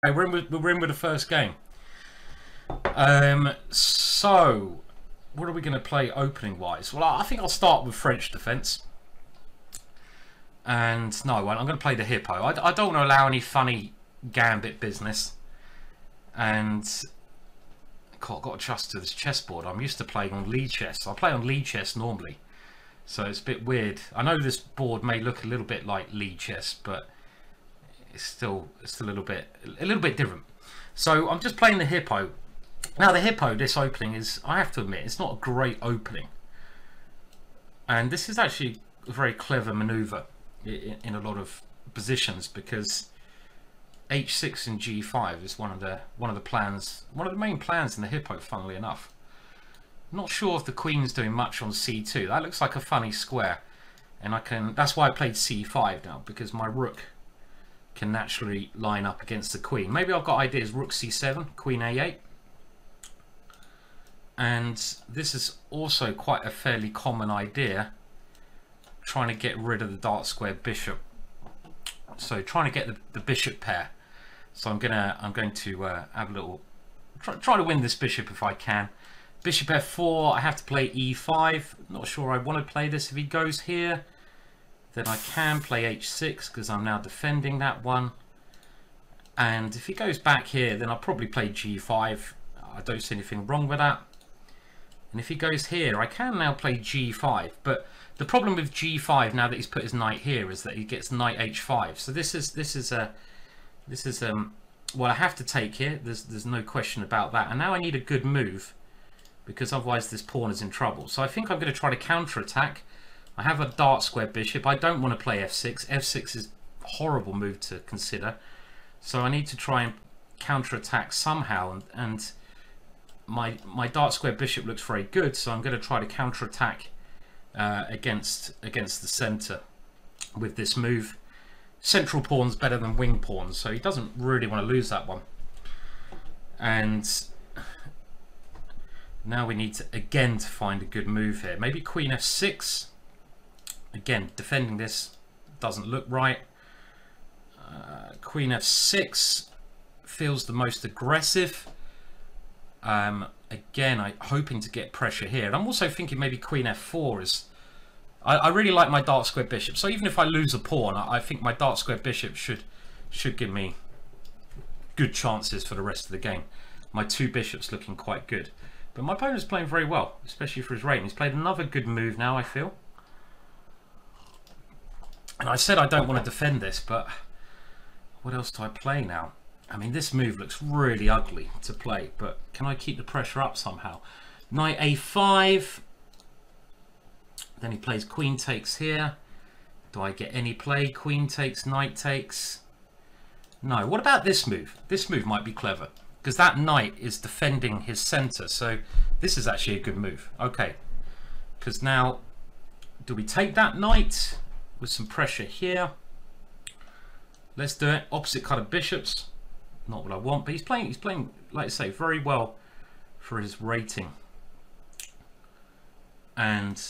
Okay, we're in with the first game. So what are we going to play opening wise? Well, I think I'll start with French defense. And no, I won't. I'm going to play the hippo. I don't want to allow any funny gambit business. And God, I've got to adjust to this chessboard. I'm used to playing on lead chess. I play on lead chess normally, so it's a bit weird. I know this board may look a little bit like lead chess, but it's still a little bit different. So I'm just playing the hippo. Now the hippo, this opening is, I have to admit, it's not a great opening. And this is actually a very clever maneuver in a lot of positions, because h6 and g5 is one of the plans, one of the main plans in the hippo, funnily enough. I'm not sure if the queen's doing much on c2. That looks like a funny square, and that's why I played c5 now, because my rook can naturally line up against the queen. Maybe I've got ideas. Rook c7, queen a8. And this is also quite a fairly common idea, trying to get rid of the dark square bishop. So trying to get the bishop pair. So I'm going to have a little try to win this bishop if I can. Bishop f4. I have to play e5. Not sure I want to play this. If he goes here, then I can play h6 because I'm now defending that one. And if he goes back here, then I'll probably play g5. I don't see anything wrong with that. And if he goes here, I can now play g5. But the problem with g5 now that he's put his knight here is that he gets knight h5. So this is well, I have to take here. There's no question about that. And now I need a good move, because otherwise this pawn is in trouble. So I think I'm going to try to counter-attack. I have a dark square bishop. I don't want to play f6. f6 is a horrible move to consider. So I need to try and counter-attack somehow. And my dark square bishop looks very good, so I'm going to try to counter-attack against the center with this move. Central pawn's better than wing pawns, so he doesn't really want to lose that one. And now we need to again find a good move here. Maybe queen f6. Again, defending this doesn't look right. Queen f6 feels the most aggressive. Again, I'm hoping to get pressure here. And I'm also thinking maybe queen f4 is... I really like my dark square bishop. So even if I lose a pawn, I think my dark square bishop should give me good chances for the rest of the game. My two bishops looking quite good. But my opponent's playing very well, especially for his rating. He's played another good move now, I feel. And I said I don't want to defend this, but what else do I play now? I mean, this move looks really ugly to play, but can I keep the pressure up somehow? Knight a5. Then he plays queen takes here. Do I get any play? Queen takes, knight takes. No. What about this move? This move might be clever, because that knight is defending his center. So this is actually a good move. Okay. Because now, do we take that knight with some pressure here? Let's do it. Opposite kind of bishops. Not what I want, but he's playing, like I say, very well for his rating. And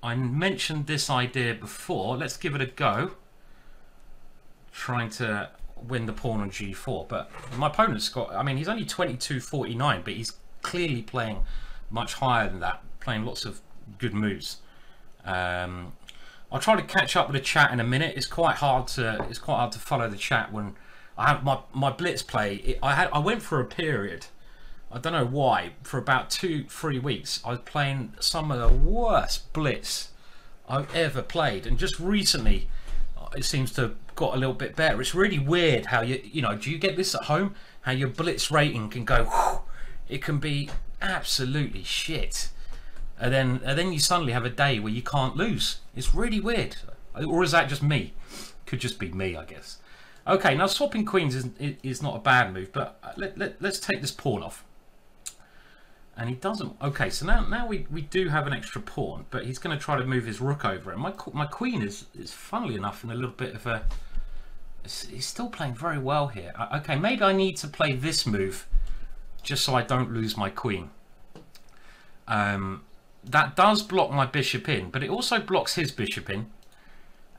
I mentioned this idea before. Let's give it a go. Trying to win the pawn on g4. But my opponent's got, I mean, he's only 22.49, but he's clearly playing much higher than that, playing lots of good moves. I'll try to catch up with the chat in a minute. It's quite hard to follow the chat when I have my blitz play. I went for a period, I don't know why, for about 2-3 weeks I was playing some of the worst blitz I've ever played, and just recently it seems to have got a little bit better. It's really weird how you know, do you get this at home, how your blitz rating can go whoosh, it can be absolutely shit, and then you suddenly have a day where you can't lose. It's really weird. Or is that just me? Could just be me, I guess. Okay, now swapping queens is not a bad move, but let's take this pawn off. And he doesn't. Okay, so now we do have an extra pawn, but he's going to try to move his rook over it. My queen is funnily enough in a little bit of a... He's still playing very well here. Okay, maybe I need to play this move just so I don't lose my queen. That does block my bishop in, but it also blocks his bishop in.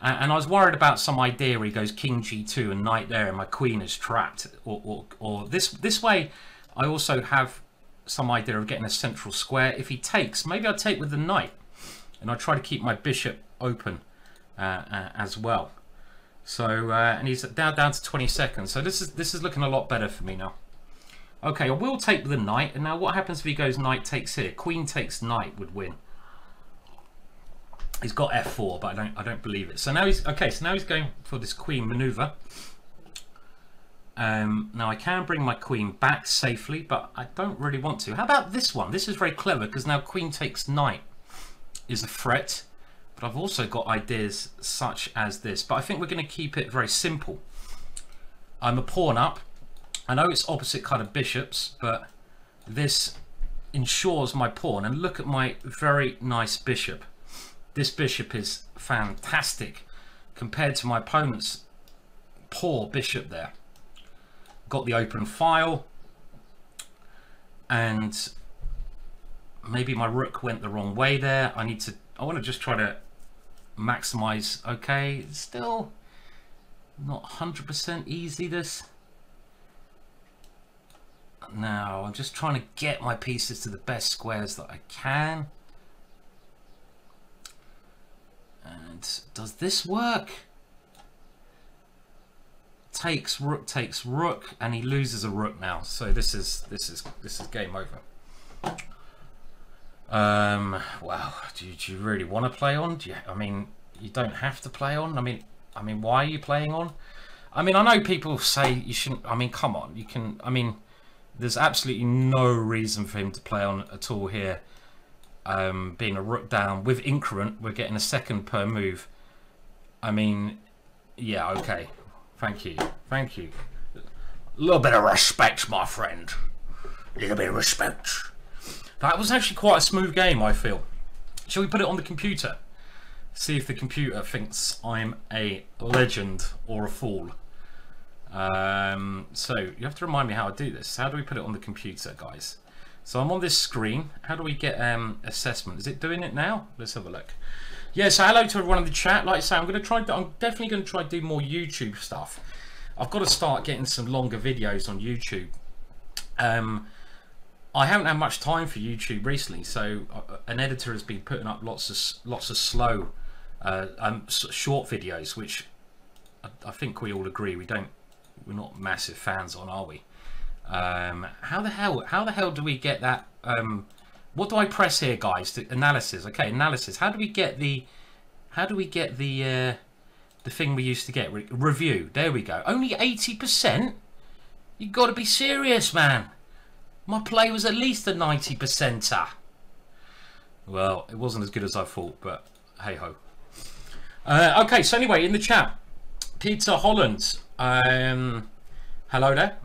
And I was worried about some idea where he goes king g2 and knight there and my queen is trapped. Or this way, I also have some idea of getting a central square. If he takes, maybe I'll take with the knight. And I'll try to keep my bishop open as well. So, and he's down to 20 seconds. So this is looking a lot better for me now. Okay, I will take with the knight. And now what happens if he goes knight takes here? Queen takes knight would win. He's got f4, but I don't believe it. So now he's okay. So now he's going for this queen maneuver. Now I can bring my queen back safely, but I don't really want to. How about this one? This is very clever because now queen takes knight is a threat. But I've also got ideas such as this. But I think we're going to keep it very simple. I'm a pawn up. I know it's opposite kind of bishops, but this ensures my pawn. And look at my very nice bishop. This bishop is fantastic compared to my opponent's poor bishop there. Got the open file. And maybe my rook went the wrong way there. I want to just try to maximize. Okay, still not 100% easy this. Now I'm just trying to get my pieces to the best squares that I can. And does this work? Takes rook, and he loses a rook now. So this is game over. Well, do you really want to play on? I mean, you don't have to play on. I mean, why are you playing on? I mean, I know people say you shouldn't. I mean, come on, you can. I mean, there's absolutely no reason for him to play on at all here. Being a rook down with increment, we're getting a second per move. I mean, yeah, okay. Thank you. A little bit of respect, my friend. A little bit of respect. That was actually quite a smooth game, I feel. Shall we put it on the computer? See if the computer thinks I'm a legend or a fool. So you have to remind me how to do this. How do we put it on the computer, guys? So I'm on this screen. How do we get assessment? Is it doing it now? Let's have a look. Yeah, so hello to everyone in the chat. Like I say, I'm definitely going to try to do more YouTube stuff. I've got to start getting some longer videos on YouTube. I haven't had much time for YouTube recently, so an editor has been putting up lots of slow, short videos, which I think we all agree we're not massive fans on, are we? How the hell do we get that? What do I press here, guys? Analysis. Okay, analysis. How do we get the thing we used to get? Review. There we go. Only 80%. You got to be serious, man. My play was at least a 90%er. Well, it wasn't as good as I thought, but hey ho. Okay, so anyway, in the chat, Peter Holland. Hello there.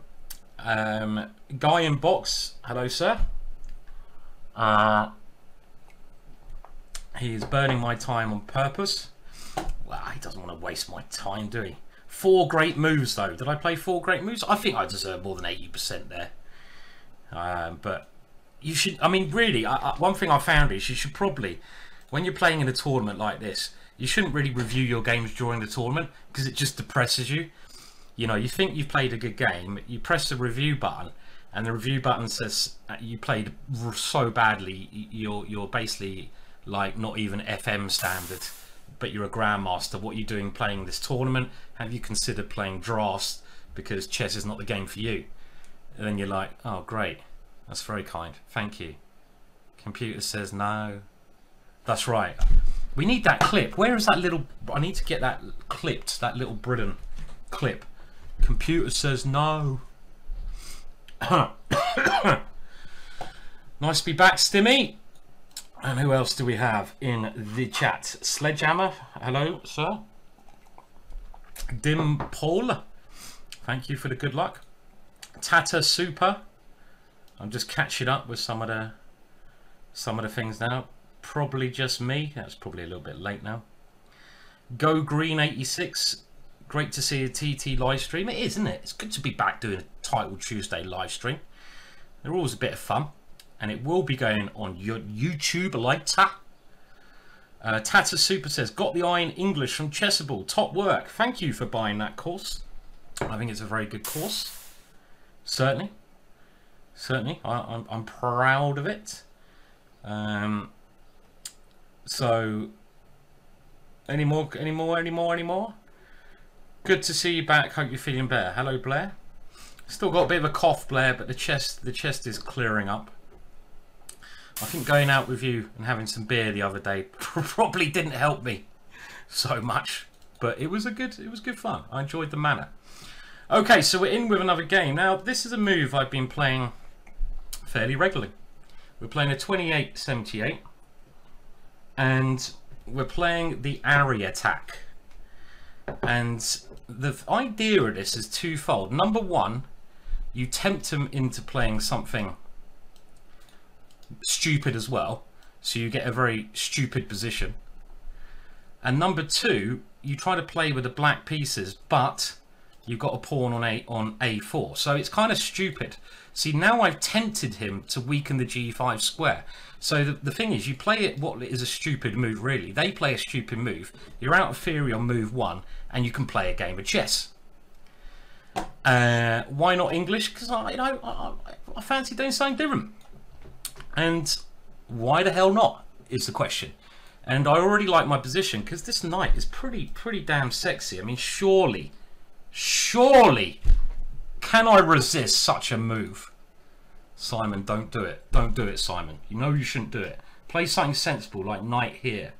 Guy in box. Hello, sir. He's burning my time on purpose. Well, he doesn't want to waste my time, do he? 4 great moves, though. Did I play 4 great moves? I think I deserve more than 80% there. But you should, I mean, really, one thing I found is you should probably, when you're playing in a tournament like this, you shouldn't really review your games during the tournament because it just depresses you. You know, you think you've played a good game, you press the review button, and the review button says you played so badly, you're basically like not even FM standard, but you're a Grandmaster. What are you doing playing this tournament? Have you considered playing drafts because chess is not the game for you? And then you're like, oh great, that's very kind, thank you. Computer says no. That's right. We need that clip. Where is that little? I need to get that clipped, that little Britain clip. Computer says no. Nice to be back, Stimmy. And who else do we have in the chat? Sledgehammer, hello, sir. Dim Paul, thank you for the good luck. Tata Super, I'm just catching up with some of the things now. Probably just me. That's probably a little bit late now. Go Green 86. Great to see a TT live stream. It is, isn't it? It's good to be back doing a Title Tuesday live stream. They're always a bit of fun, and it will be going on your YouTube later. Tata Super says, got the eye in English from Chessable. Top work. Thank you for buying that course. I think it's a very good course. Certainly. Certainly. I'm proud of it. So, any more? Good to see you back. Hope you're feeling better. Hello, Blair. Still got a bit of a cough, Blair, but the chest is clearing up. I think going out with you and having some beer the other day probably didn't help me so much, but it was good fun. I enjoyed the manner. Okay, so we're in with another game. Now, this is a move I've been playing fairly regularly. We're playing a 28-78, and we're playing the Ari attack. And the idea of this is twofold. Number one, you tempt them into playing something stupid as well, so you get a very stupid position. And number two, you try to play with the black pieces, but you've got a pawn on a4, so it's kind of stupid. See, now I've tempted him to weaken the g5 square. So the thing is, you play it what is a stupid move, really. They play a stupid move, you're out of theory on move one, and you can play a game of chess. Why not English? Because I fancy doing something different. And why the hell not is the question. And I already like my position because this knight is pretty damn sexy. I mean, surely can I resist such a move? Simon, don't do it. Don't do it, Simon. You know you shouldn't do it. Play something sensible like knight here.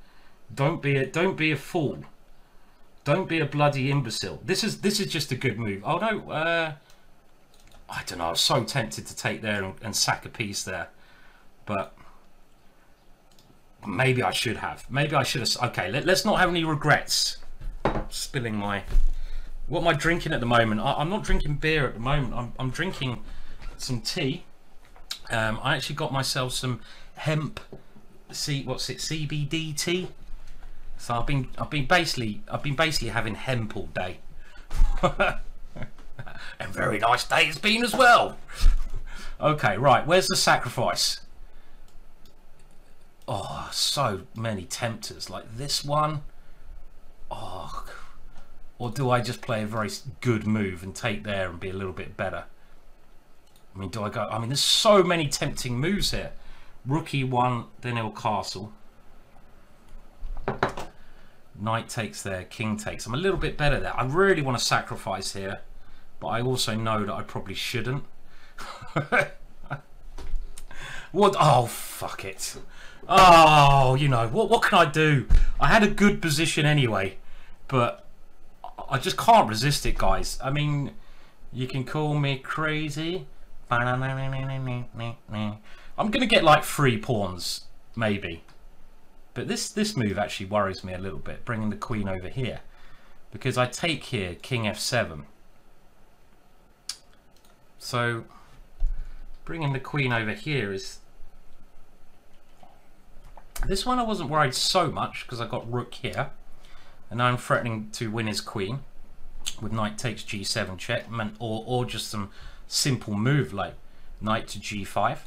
Don't be a fool. Don't be a bloody imbecile. This is just a good move. Oh no, I don't know. I was so tempted to take there and sack a piece there, but maybe I should have. Maybe I should have. Okay, let's not have any regrets. Spilling my. What am I drinking at the moment? I'm not drinking beer at the moment. I'm drinking some tea. I actually got myself some hemp. CBD tea. So I've been basically having hemp all day. And very nice day it's been as well. Okay, right. Where's the sacrifice? Oh, so many tempters like this one. Oh. Or do I just play a very good move and take there and be a little bit better? I mean, do I go? I mean, there's so many tempting moves here. Rook e1, then L castle. Knight takes there, king takes. I'm a little bit better there. I really want to sacrifice here, but I also know that I probably shouldn't. What? Oh, fuck it. Oh, you know, what can I do? I had a good position anyway, but I just can't resist it, guys. I mean, you can call me crazy. I'm gonna get like 3 pawns, maybe. But this move actually worries me a little bit, bringing the queen over here, because I take here king f7. So bringing the queen over here is. This one I wasn't worried so much because I got rook here. And now I'm threatening to win his queen with knight takes g7 check, or just some simple move like knight to g5.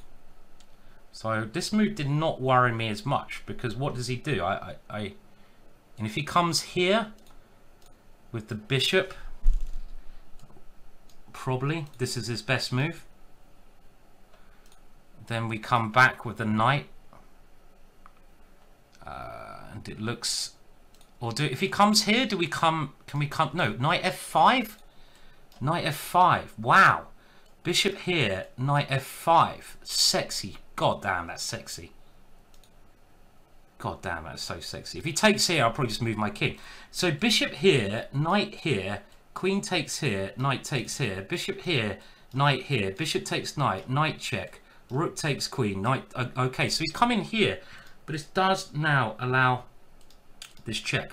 So this move did not worry me as much, because what does he do? And if he comes here with the bishop, probably this is his best move. Then we come back with the knight, and it looks. Or if he comes here, do we come? Can we come? No, knight f5. Knight f5. Wow. Bishop here. Knight f5. Sexy. God damn, that's sexy. God damn, that's so sexy. If he takes here, I'll probably just move my king. So bishop here, knight here, queen takes here, knight takes here, bishop here, knight here, bishop takes knight, knight check, rook takes queen, knight. Okay, so he's coming here, but it does now allow this check.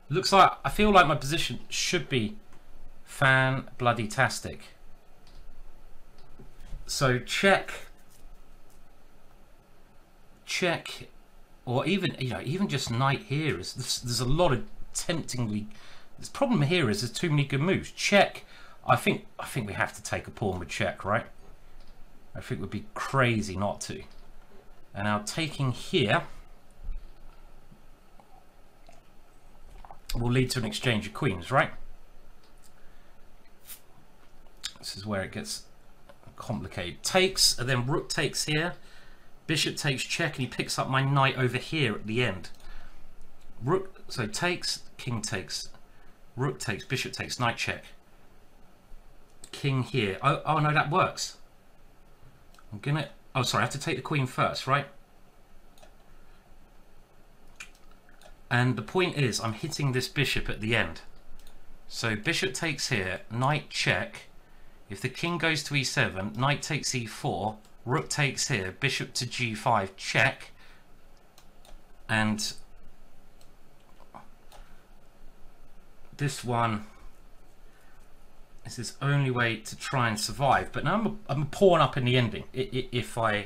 Looks like, I feel like my position should be fan-bloody-tastic. So check, or even, you know, even just knight here is, there's a lot of temptingly, the problem here is there's too many good moves. Check, I think we have to take a pawn with check, right? I think it would be crazy not to. And now taking here will lead to an exchange of queens, right? This is where it gets complicated. Takes, and then rook takes here, bishop takes check, and he picks up my knight over here at the end. Rook, so takes, king takes, rook takes, bishop takes, knight check, king here. Oh no, that works. I'm gonna, oh sorry, I have to take the queen first, right? And the point is, I'm hitting this bishop at the end. So bishop takes here, knight check. If the king goes to e7, knight takes e4, rook takes here, bishop to g5, check. And this one is his only way to try and survive. But now I'm a pawn up in the ending. If I...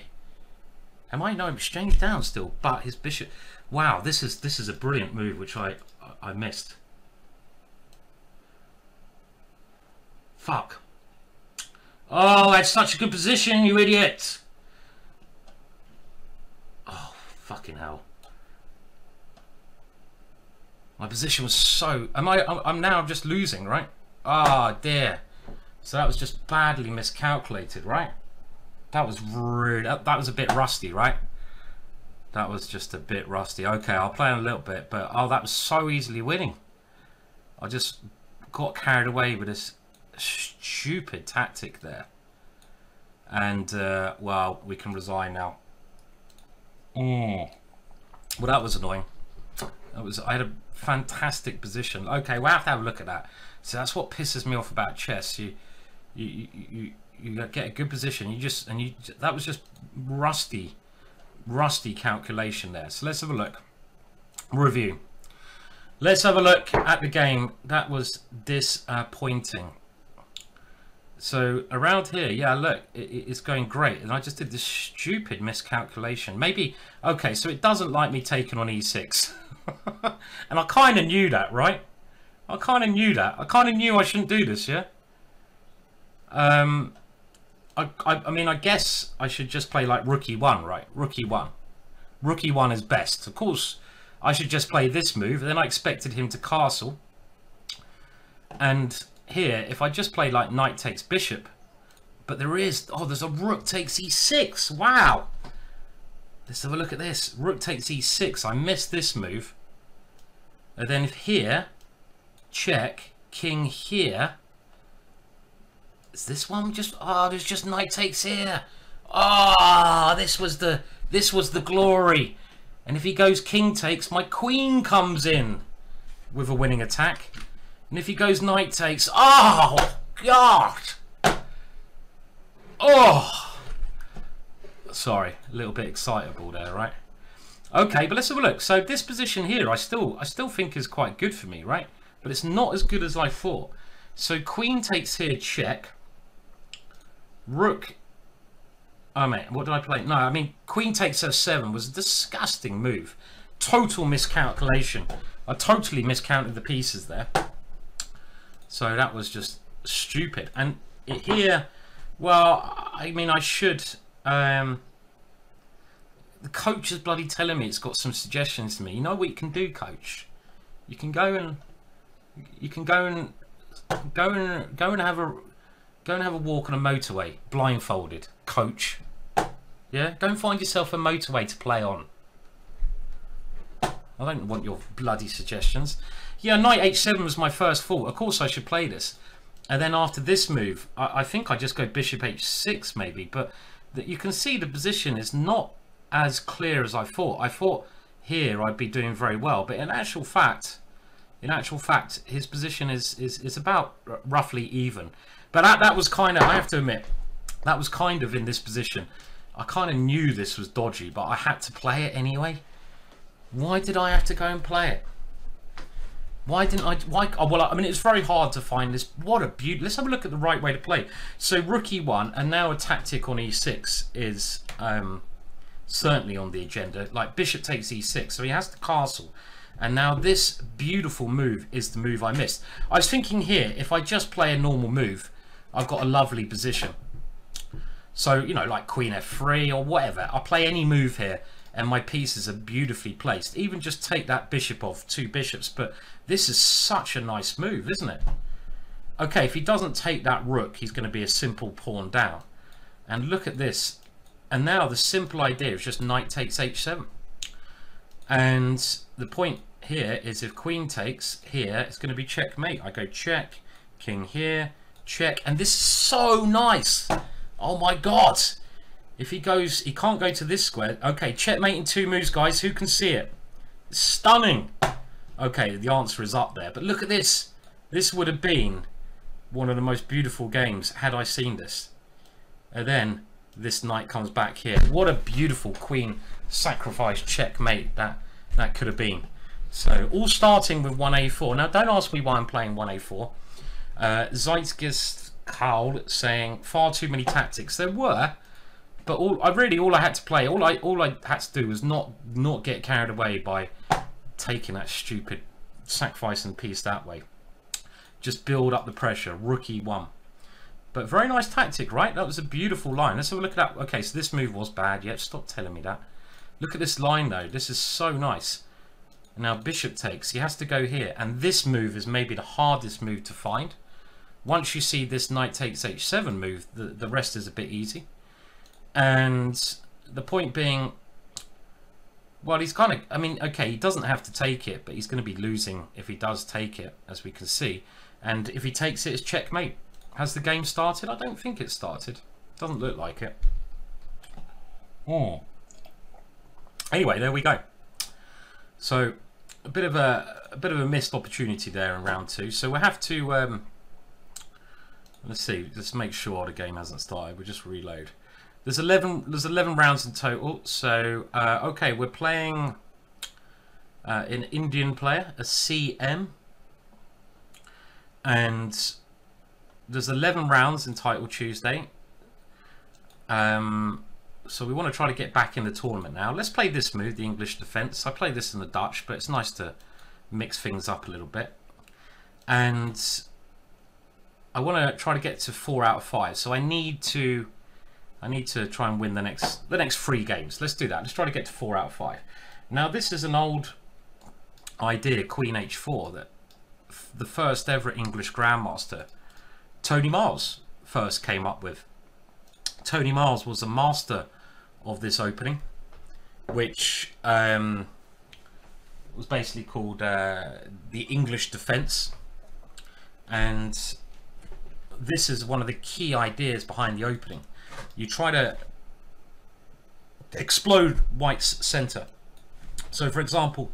Am I? No, I'm exchange down still. But his bishop... Wow, this is a brilliant move, which I missed. Fuck. Oh, that's such a good position, you idiot. Oh, fucking hell. My position was so... I'm now just losing, right? Ah, dear. So that was just badly miscalculated, right? That was rude. That was a bit rusty, right? That was just a bit rusty. Okay, I'll play a little bit, but oh, that was so easily winning. I just got carried away with this stupid tactic there. And, well, we can resign now. Well, that was annoying. I had a fantastic position. Okay, we'll have to have a look at that. So that's what pisses me off about chess. You get a good position. That was just rusty calculation there. So let's have a look. Review. Let's have a look at the game. That was disappointing. So around here, yeah, look, it's going great, and I just did this stupid miscalculation. Maybe, okay, so it doesn't like me taking on e6. And I kind of knew that, right? I kind of knew that. I kind of knew I shouldn't do this, yeah? I mean, I guess I should just play like rook e1, right? Rook e1. Rook e1 is best. Of course, I should just play this move. Then I expected him to castle. And here, if I just play like knight takes bishop, but there's a rook takes e6. Wow. Let's have a look at this. Rook takes e6. I missed this move. And then here, check, king here. Is this one just... Oh, there's just knight takes here. Ah, oh, this was the glory. And if he goes king takes, my queen comes in with a winning attack. And if he goes knight takes, oh god. Oh, sorry, a little bit excitable there, right? Okay, but let's have a look. So this position here, I still think is quite good for me, right? But it's not as good as I thought. So queen takes here, check. Rook. Oh mate, what did I play? No, I mean queen takes f7 was a disgusting move. Total miscalculation. I totally miscounted the pieces there. So that was just stupid. And here, well, I mean, I should. The coach is bloody telling me it's got some suggestions to me. You know what you can do, coach? You can go and have a walk on a motorway, blindfolded, coach. Yeah, go and find yourself a motorway to play on. I don't want your bloody suggestions. Yeah, knight h7 was my first thought. Of course I should play this. And then after this move, I think I just go bishop h6 maybe. But you can see the position is not as clear as I thought. I thought here I'd be doing very well. But in actual fact, his position is about roughly even. But that was kind of, I have to admit, that was kind of in this position. I kind of knew this was dodgy, but I had to play it anyway. Why did I have to go and play it? Why didn't I? Why? Oh, well, I mean, it's very hard to find this. What a beauty. Let's have a look at the right way to play. So rook e1, and now a tactic on e6 is certainly on the agenda. Like bishop takes e6, so he has to castle. And now this beautiful move is the move I missed. I was thinking here, if I just play a normal move, I've got a lovely position. So, you know, like queen f3 or whatever. I'll play any move here and my pieces are beautifully placed. Even just take that bishop off 2 bishops. But this is such a nice move, isn't it? Okay, if he doesn't take that rook, he's going to be a simple pawn down. And look at this. And now the simple idea is just knight takes h7. And the point here is if queen takes here, it's going to be checkmate. I go check, king here, check. And this is so nice. Oh my God. If he goes, he can't go to this square. Okay, checkmate in 2 moves, guys. Who can see it? It's stunning. Okay, the answer is up there. But look at this. This would have been one of the most beautiful games had I seen this. And then this knight comes back here. What a beautiful queen sacrifice checkmate that could have been. So all starting with 1a4. Now don't ask me why I'm playing 1a4. Zeitgeist saying far too many tactics. There were, but all I had to play, all I had to do was not get carried away by taking that stupid sacrificing piece that way. Just build up the pressure. Rook e1. But very nice tactic, right? That was a beautiful line. Let's have a look at that. Okay, so this move was bad. Yep, stop telling me that. Look at this line, though. This is so nice. Now, bishop takes. He has to go here. And this move is maybe the hardest move to find. Once you see this knight takes h7 move, the rest is a bit easy. And the point being, well, he's kind of, I mean, okay, he doesn't have to take it, but he's going to be losing if he does take it, as we can see. And if he takes it, it's checkmate. Has the game started? I don't think it started. Doesn't look like it. Anyway, there we go. So a bit of a missed opportunity there in round 2. So we'll have to let's see. Let's make sure the game hasn't started. We'll just reload. There's 11 rounds in total. So okay, we're playing an Indian player, a CM, and there's 11 rounds entitled Tuesday. So we want to try to get back in the tournament now. Let's play this move, the English defense. I play this in the Dutch, but it's nice to mix things up a little bit. And I want to try to get to 4 out of 5. So I need to try and win the next 3 games. Let's do that. Let's try to get to 4 out of 5. Now this is an old idea, Queen h4, that the first ever English Grandmaster, Tony Miles, first came up with. Tony Miles was a master of this opening, which was basically called the English defense. And this is one of the key ideas behind the opening. You try to explode white's center. So for example,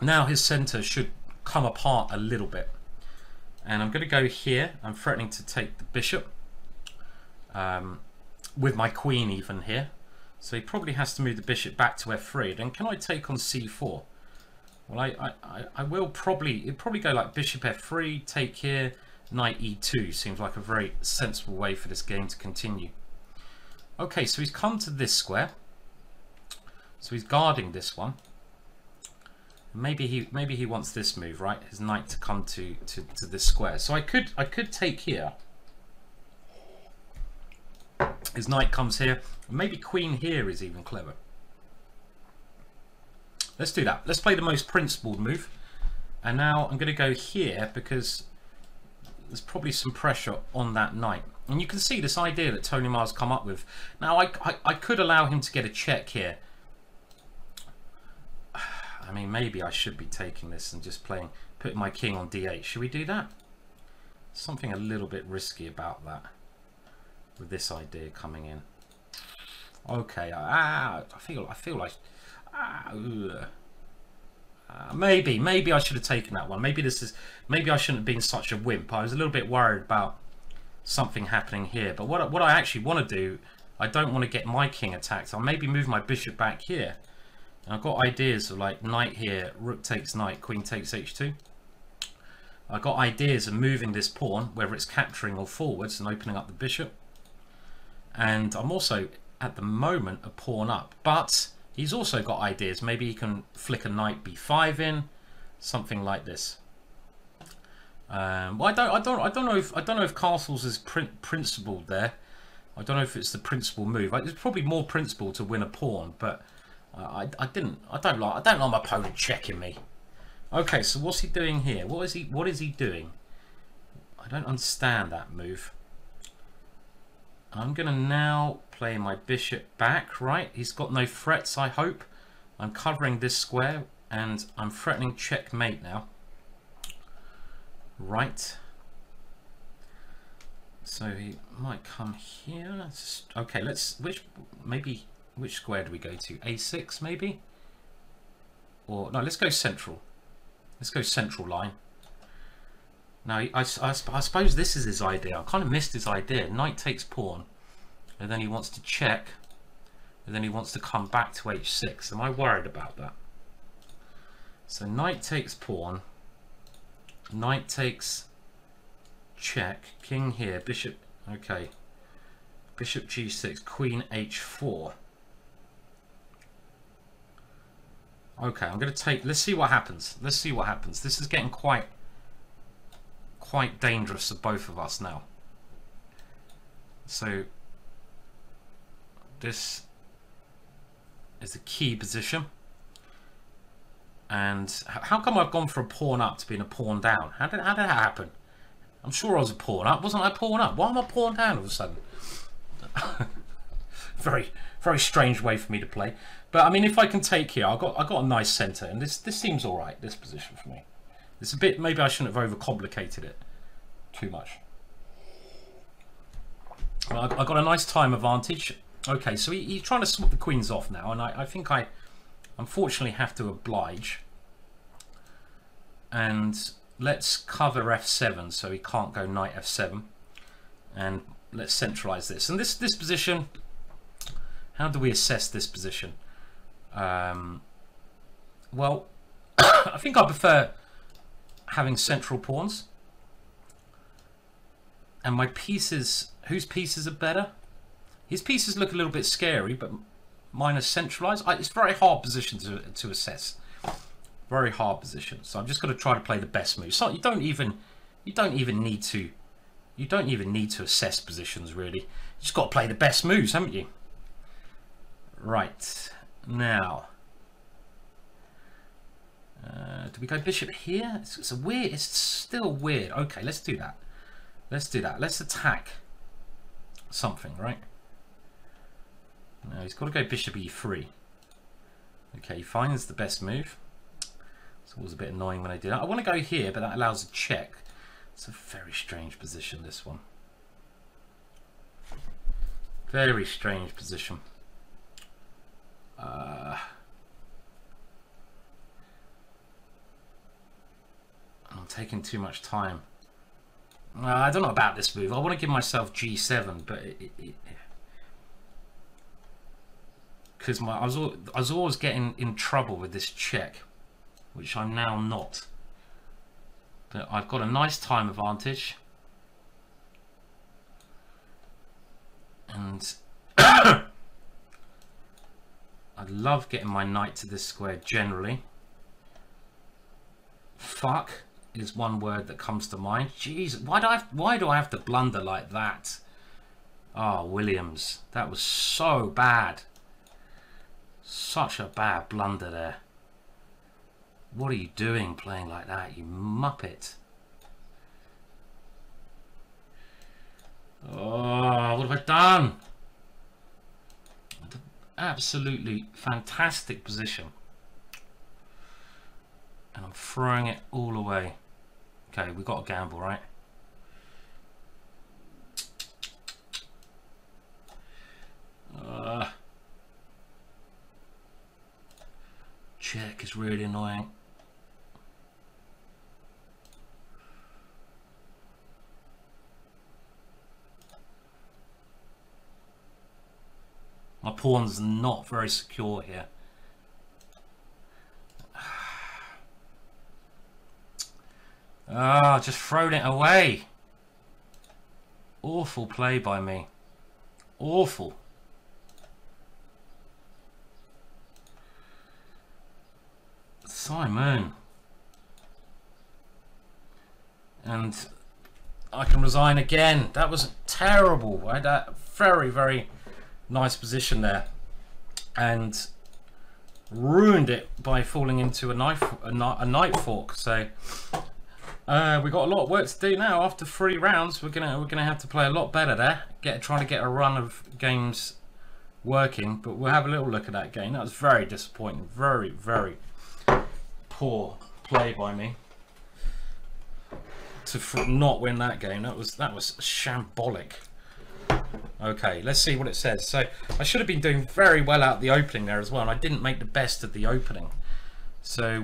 now his center should come apart a little bit. And I'm going to go here. I'm threatening to take the bishop. With my queen even here. So he probably has to move the bishop back to f3. Then can I take on c4? Well, I will probably, it'll probably go like bishop f3, take here, knight e2. Seems like a very sensible way for this game to continue. Okay, so he's come to this square. So he's guarding this one. Maybe he wants this move, right? His knight to come to this square. So I could take here. His knight comes here. Maybe queen here is even clever. Let's do that. Let's play the most principled move. And now I'm going to go here because there's probably some pressure on that knight. And you can see this idea that Tony Miles come up with. Now I could allow him to get a check here. I mean, maybe I should be taking this and just putting my king on d8. Should we do that? Something a little bit risky about that. With this idea coming in. Okay, I feel like maybe I should have taken that one. Maybe I shouldn't have been such a wimp. I was a little bit worried about something happening here. But what I actually want to do, I don't want to get my king attacked. I'll maybe move my bishop back here. And I've got ideas of like knight here, rook takes knight, queen takes h2. I've got ideas of moving this pawn, whether it's capturing or forwards, and opening up the bishop. And I'm also, at the moment, a pawn up. But he's also got ideas. Maybe he can flick a knight b5 in, something like this. Well, I don't know if castles is principled there. I don't know if it's the principal move. It's probably more principal to win a pawn, but I don't like my opponent checking me. Okay, so what's he doing here? What is he doing? I don't understand that move. I'm gonna now play my bishop back, right? He's got no threats, I hope. I'm covering this square and I'm threatening checkmate now. Right. So he might come here. Okay, which square do we go to? A6 maybe? Or no, let's go central. Let's go central line. Now I suppose this is his idea. I kind of missed his idea. Knight takes pawn, and then he wants to check, and then he wants to come back to h6. Am I worried about that? So knight takes pawn, knight takes check, king here, bishop, okay, bishop g6, queen h4. Okay, I'm going to take, let's see what happens. Let's see what happens. This is getting quite dangerous for both of us now. So this is the key position. And how come I've gone from a pawn up to being a pawn down? How did that happen? I'm sure I was a pawn up. Wasn't I a pawn up? Why am I pawn down all of a sudden? Very strange way for me to play. But I mean, if I can take here, I got a nice centre, and this seems all right. This position for me. It's a bit. Maybe I shouldn't have overcomplicated it too much. Well, I got a nice time advantage. Okay, so he's trying to swap the queens off now, and I think I unfortunately have to oblige. And let's cover f7 so he can't go knight f7, and let's centralize this. And this position, how do we assess this position? Well, I think I prefer having central pawns, and my pieces, whose pieces are better? His pieces look a little bit scary, but mine are centralized. It's a very hard position to assess. Very hard position. So I'm just going to try to play the best move. So you don't even need to assess positions really. You just got to play the best moves, haven't you? Right. Now, do we go bishop here? It's weird. It's still weird. Okay, let's do that. Let's do that. Let's attack something, right? Now he's got to go bishop e3. Okay, he finds the best move. It's always a bit annoying when I do that. I want to go here, but that allows a check. It's a very strange position, this one. Very strange position. I'm taking too much time. I don't know about this move. I want to give myself g7, but because I was always getting in trouble with this check, which I'm now not. But I've got a nice time advantage, and I love getting my knight to this square generally. Fuck is one word that comes to mind. Jeez, why do I have to blunder like that? Oh, Williams, that was so bad. Such a bad blunder there. What are you doing playing like that, you muppet? Oh, what have I done? Absolutely fantastic position. And I'm throwing it all away. Okay, we've got to gamble, right? Check is really annoying. My pawn's not very secure here. Ah, just thrown it away. Awful play by me. Awful. Simon. And I can resign again. That was terrible. I had that very, very nice position there, and ruined it by falling into a knight fork. So we've got a lot of work to do now. After 3 rounds, we're gonna have to play a lot better there. Trying to get a run of games working. But we'll have a little look at that game. That was very disappointing. Very, very poor play by me to not win that game. That was shambolic. Okay, let's see what it says. So I should have been doing very well out the opening there as well, and I didn't make the best of the opening. So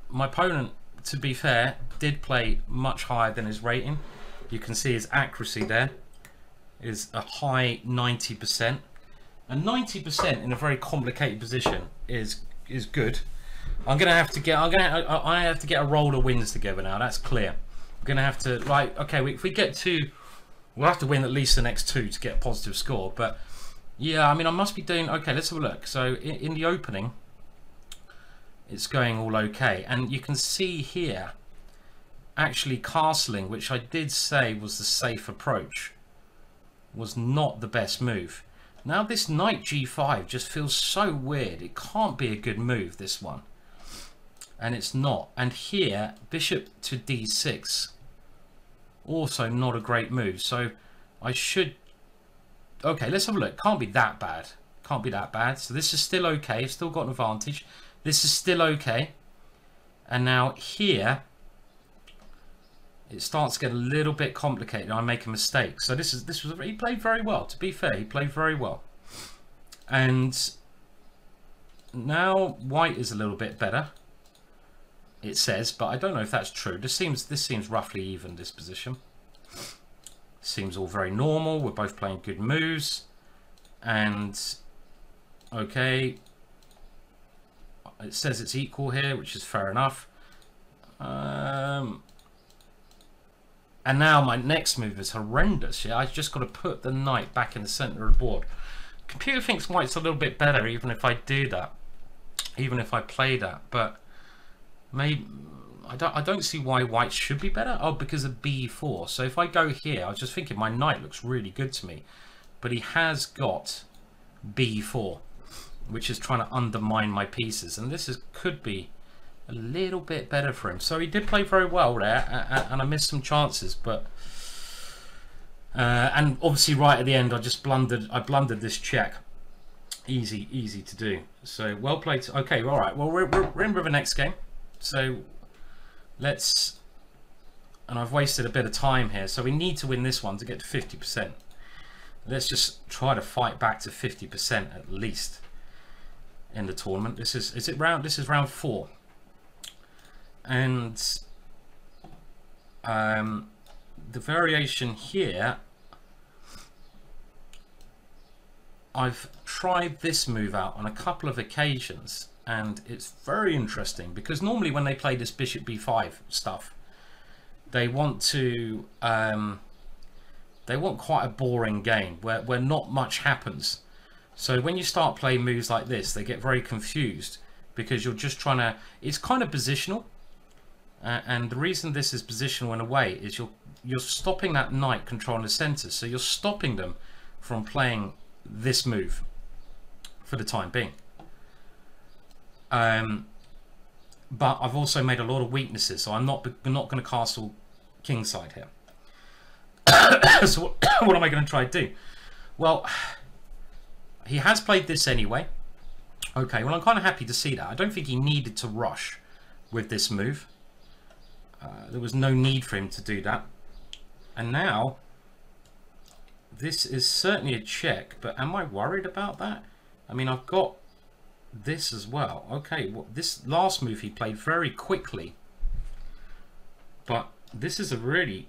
my opponent, to be fair, did play much higher than his rating. You can see his accuracy there is a high 90%, and 90% in a very complicated position is good. I have to get a roll of wins together now. That's clear. I'm gonna have to, right? Okay, if we get to, we'll have to win at least the next 2 to get a positive score. But yeah, I mean, I must be doing okay. Let's have a look. So in the opening, it's going all okay, and you can see here actually castling, which I did say was the safe approach, was not the best move. Now this knight g5 just feels so weird. It can't be a good move, this one, and it's not. And here bishop to d6, also not a great move. So I should, okay, let's have a look. Can't be that bad, can't be that bad. So this is still okay. I've still got an advantage. This is still okay. And now here it starts to get a little bit complicated. I make a mistake. So he played very well. To be fair, he played very well. And now white is a little bit better, it says, but I don't know if that's true. This seems roughly even, this position. Seems all very normal. We're both playing good moves. And okay, it says it's equal here, which is fair enough. And now my next move is horrendous. Yeah, I just got to put the knight back in the center of the board. Computer thinks white's a little bit better, even if I do that, even if I play that. But maybe I don't see why white should be better. Oh, because of b4. So if I go here, I was just thinking my knight looks really good to me, but he has got b4, which is trying to undermine my pieces, and this could be a little bit better for him. So he did play very well there, and I missed some chances, but and obviously right at the end I blundered this check. Easy to do. So well played. Okay, all right, well we're in with the next game. So let's, and I've wasted a bit of time here, so we need to win this one to get to 50%. Let's just try to fight back to 50% at least in the tournament. This is round 4. And the variation here, I've tried this move out on a couple of occasions, and it's very interesting because normally when they play this bishop b5 stuff, they want to they want quite a boring game where not much happens. So when you start playing moves like this, they get very confused because you're just trying to, it's kind of positional. And the reason this is positional in a way is you're stopping that knight controlling the center, so you're stopping them from playing this move for the time being. But I've also made a lot of weaknesses, so I'm not going to castle kingside here. So what am I going to try to do? Well, he has played this anyway. Okay, well I'm kind of happy to see that. I don't think he needed to rush with this move. There was no need for him to do that. And now, this is certainly a check, but am I worried about that? I mean, I've got this as well. Okay, well, this last move he played very quickly, but this is a really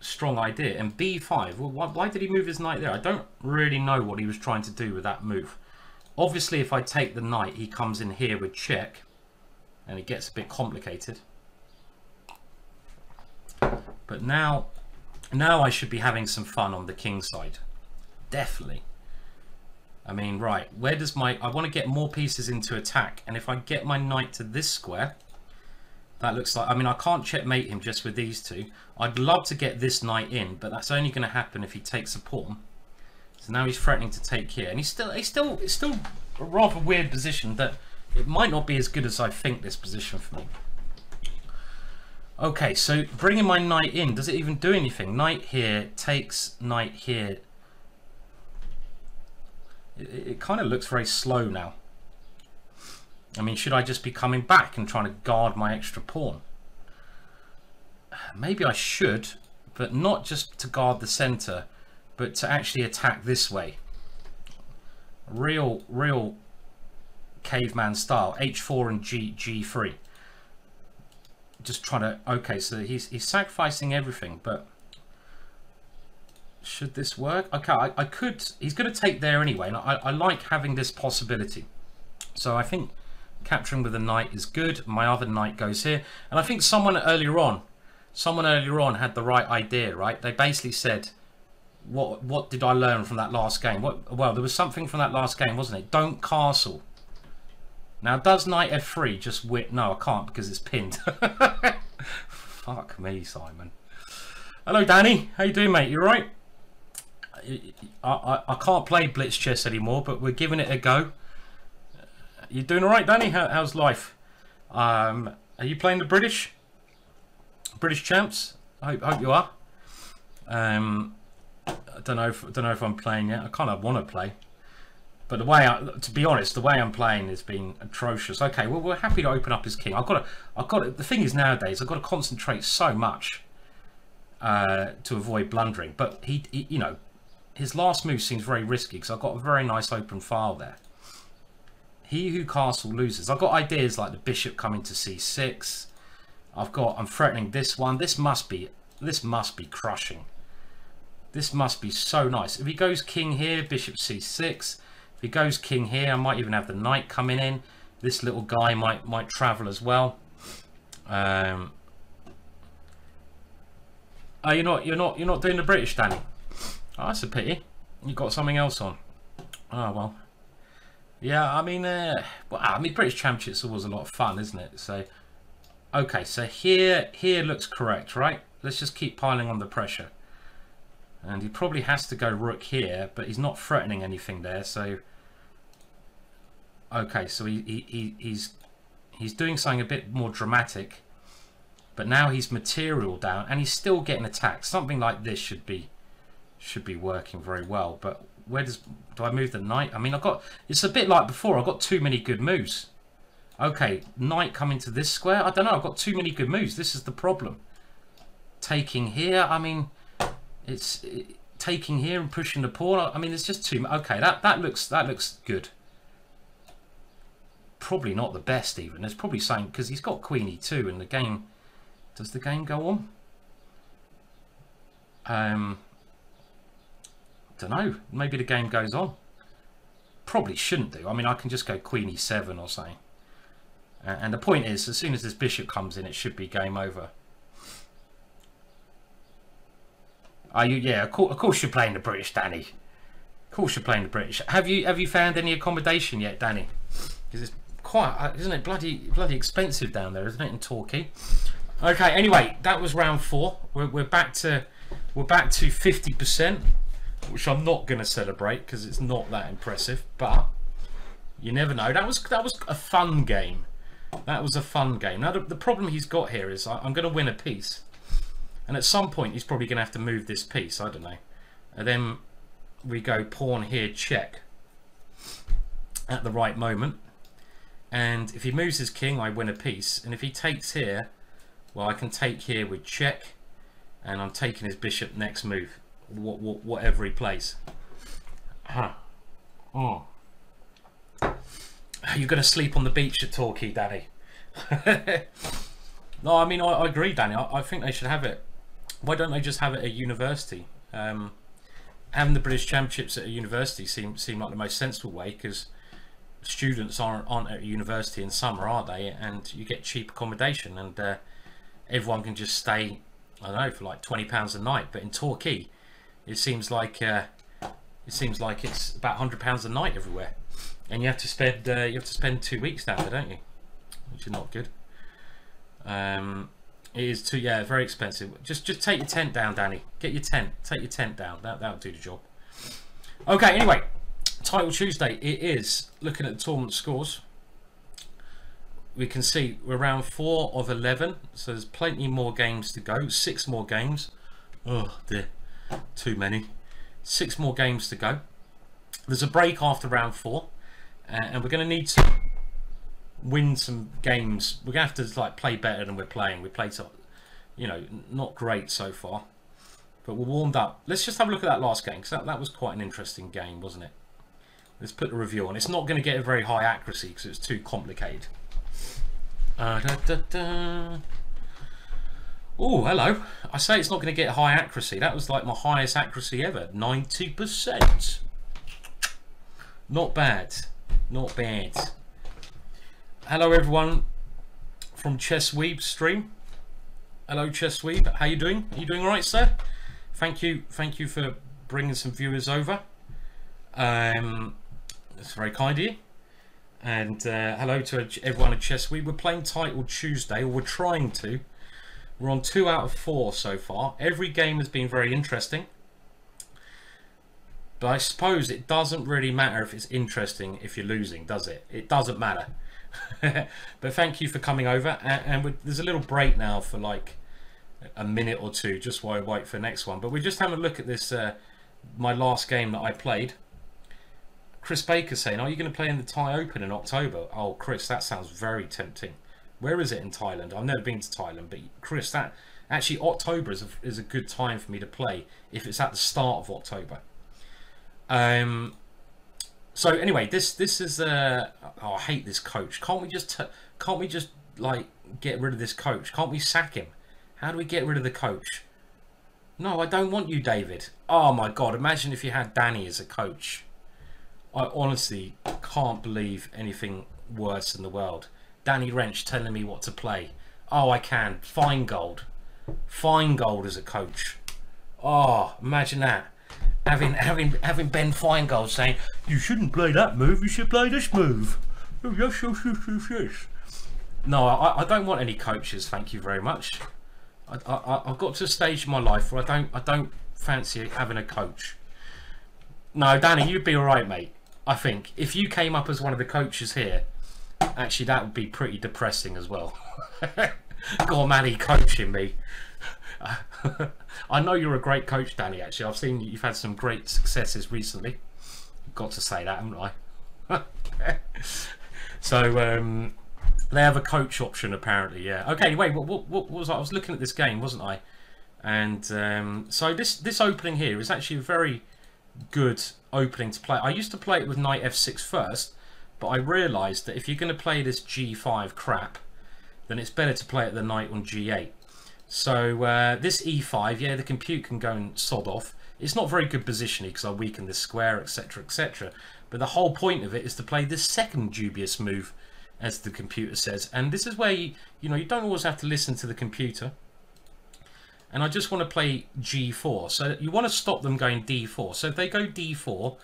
strong idea. And b5, well, why did he move his knight there? I don't really know what he was trying to do with that move. Obviously, if I take the knight, he comes in here with check, and it gets a bit complicated. But now I should be having some fun on the king side. Definitely. I mean, right, where does I want to get more pieces into attack, and if I get my knight to this square, That looks like, I mean, I can't checkmate him just with these two. I'd love to get this knight in, but that's only going to happen if he takes a pawn. So now he's threatening to take here, and it's still a rather weird position that it might not be as good as I think this position for me. Okay, so bringing my knight in, does it even do anything? Knight here takes knight here. It kind of looks very slow now. I mean, should I just be coming back and trying to guard my extra pawn? Maybe I should, but not just to guard the center, but to actually attack this way. Real caveman style. H4 and G3. Just trying to... Okay, so he's sacrificing everything, but... Should this work? Okay, I could... He's going to take there anyway, and I like having this possibility. So I think capturing with a knight is good. My other knight goes here. And I think someone earlier on had the right idea, right? They basically said, what did I learn from that last game? Well, there was something from that last game, wasn't it? Don't castle. Now, does knight f3 just win? No, I can't because it's pinned. Fuck me, Simon. Hello, Danny. How you doing, mate? You right? I can't play blitz chess anymore, but we're giving it a go. You doing all right, Danny? How's life? Are you playing the British champs? I hope you are. I don't know if I'm playing yet. I kind of want to play, but to be honest, the way I'm playing has been atrocious. Okay, well, we're happy to open up his king. I've got to. The thing is, nowadays I've got to concentrate so much to avoid blundering. But he you know, his last move seems very risky because I've got a very nice open file there. He who castle loses. I've got ideas like the bishop coming to c6. I'm threatening this one. This must be crushing. This must be so nice. If he goes king here, bishop c6. If he goes king here, I might even have the knight coming in. This little guy might travel as well. Oh, you're not doing the British, Danny. Oh, that's a pity. You got something else on. Oh well. Yeah, I mean, British Championships are always a lot of fun, isn't it? So, okay, so here looks correct, right? Let's just keep piling on the pressure. And he probably has to go rook here, but he's not threatening anything there. So, okay, so he's doing something a bit more dramatic, but now he's material down, and he's still getting attacked. Something like this should be working very well, but. Where do I move the knight? I mean, it's a bit like before. I've got too many good moves. Okay, knight coming to this square. I don't know. I've got too many good moves. This is the problem. Taking here. I mean, taking here and pushing the pawn. I mean, it's just too much. Okay, that looks good. Probably not the best even. There's probably something because he's got queen e2 and the game. Does the game go on? Don't know. Maybe the game goes on. Probably shouldn't do. I mean, I can just go queen e7 or something. And the point is, as soon as this bishop comes in, it should be game over. Are you? Yeah, of course you're playing the British, Danny. Of course you're playing the British. Have you found any accommodation yet, Danny? Because it's quite, isn't it bloody expensive down there, isn't it, in Torquay? Okay. Anyway, that was round 4. We're back to 50%. Which I'm not going to celebrate because it's not that impressive, but you never know. That was a fun game. That was a fun game. Now the problem he's got here is I'm going to win a piece, and at some point he's probably going to have to move this piece. I don't know. And then we go pawn here, check at the right moment. And if he moves his king, I win a piece. And if he takes here, well, I can take here with check, and I'm taking his bishop next move. Whatever he plays. Oh. You're going to sleep on the beach at Torquay, Danny? No, I mean, I agree, Danny. I think they should have it. Why don't they just have it at university? Having the British Championships at a university seem like the most sensible way, because students aren't at a university in summer, are they? And you get cheap accommodation, and everyone can just stay, I don't know, for like £20 a night. But in Torquay, it seems like it's about £100 a night everywhere, and you have to spend 2 weeks down there, don't you? Which is not good. It is too, yeah, very expensive. Just take your tent down, Danny. Get your tent. Take your tent down. That'll do the job. Okay, anyway, Title Tuesday. It is. Looking at the tournament scores, we can see we're round 4 of 11, so there's plenty more games to go. 6 more games. Oh dear, too many. 6 more games to go. There's a break after round 4, and we're going to need to win some games. We're going to have to like play better than we're playing. We played, you know, not great so far, but we're warmed up. Let's just have a look at that last game, because that was quite an interesting game, wasn't it? Let's put the review on. It's not going to get a very high accuracy because it's too complicated. Oh, hello. I say it's not going to get high accuracy. That was like my highest accuracy ever. 90%. Not bad. Not bad. Hello everyone from Chessweeb stream. Hello Chessweeb. How you doing? Are you doing all right, sir? Thank you for bringing some viewers over. That's very kind of you. And hello to everyone at Chessweeb. We're playing Title Tuesday, or we're trying to. We're on 2 out of 4 so far. Every game has been very interesting. But I suppose it doesn't really matter if it's interesting if you're losing, does it? It doesn't matter. But thank you for coming over. And there's a little break now for like a minute or two, just while I wait for the next one. But we're just having a look at this, my last game that I played. Chris Baker saying, are you going to play in the Thai Open in October? Oh, Chris, that sounds very tempting. Where is it in Thailand? I've never been to Thailand, but Chris, that actually October is a good time for me to play if it's at the start of October. So anyway, this is oh, I hate this coach. Can't we just like get rid of this coach? Can't we sack him? How do we get rid of the coach? No, I don't want you, David. Oh my God, imagine if you had Danny as a coach. I honestly can't believe anything worse in the world. Danny Wrench telling me what to play. Oh, I can. Feingold. Feingold as a coach. Oh, imagine that. Having Ben Feingold saying, you shouldn't play that move, you should play this move. Yes, yes, yes, yes, yes. No, I don't want any coaches, thank you very much. I've got to a stage in my life where I don't fancy having a coach. No, Danny, you'd be alright, mate. I think if you came up as one of the coaches here, actually that would be pretty depressing as well. Gormani coaching me. I know you're a great coach, Danny, actually. I've seen you've had some great successes recently. Got to say that, haven't I? So they have a coach option apparently, yeah. Okay, wait, what was I was looking at this game, wasn't I? And so this opening here is actually a very good opening to play. I used to play it with knight f6 first, but I realised that if you're going to play this g5 crap, then it's better to play it the knight on g8. So this e5, yeah, the compute can go and sod off. It's not very good positioning because I weaken this square, etc, etc. But the whole point of it is to play this second dubious move, as the computer says. And this is where you don't always have to listen to the computer. And I just want to play g4. So you want to stop them going d4. So if they go d4,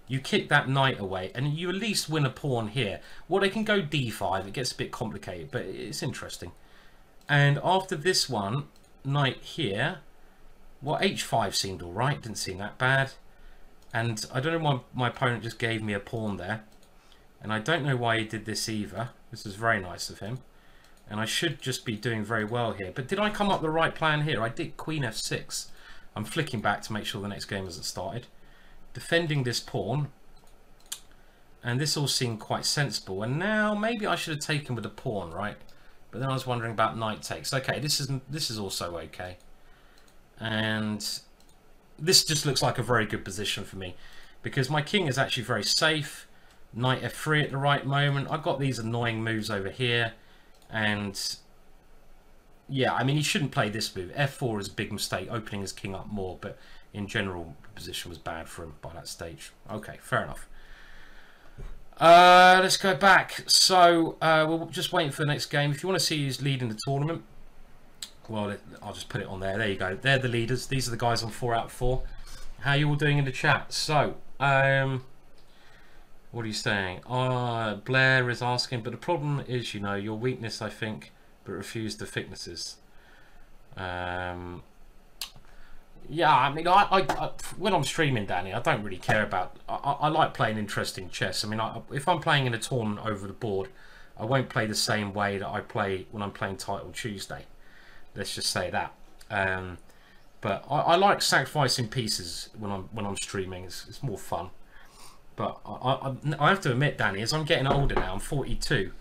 you kick that knight away, and you at least win a pawn here. Well, they can go d5. It gets a bit complicated, but it's interesting. And after this one, knight here, well, h5 seemed all right. Didn't seem that bad. And I don't know why my opponent just gave me a pawn there. And I don't know why he did this either. This is very nice of him. And I should just be doing very well here. But did I come up with the right plan here? I did queen f6. I'm flicking back to make sure the next game hasn't started. Defending this pawn. And this all seemed quite sensible. And now maybe I should have taken with the pawn, right? But then I was wondering about knight takes. Okay, this is also okay. And this just looks like a very good position for me, because my king is actually very safe. Knight f3 at the right moment. I've got these annoying moves over here. And yeah, I mean, he shouldn't play this move. f4 is a big mistake, opening his king up more, but in general, the position was bad for him by that stage. Okay, fair enough. Let's go back. So we're just waiting for the next game. If you want to see who's leading the tournament, well, I'll just put it on there. There you go. They're the leaders. These are the guys on 4 out of 4. How are you all doing in the chat? So, what are you saying? Blair is asking, but the problem is, your weakness, I think, but refuse the thicknesses. Yeah, I mean, I when I'm streaming, Danny, I don't really care about. I like playing interesting chess. I mean, if I'm playing in a tournament over the board, I won't play the same way that I play when I'm playing Title Tuesday. Let's just say that. But I like sacrificing pieces when I'm streaming. It's more fun. But I have to admit, Danny, as I'm getting older now, I'm 42.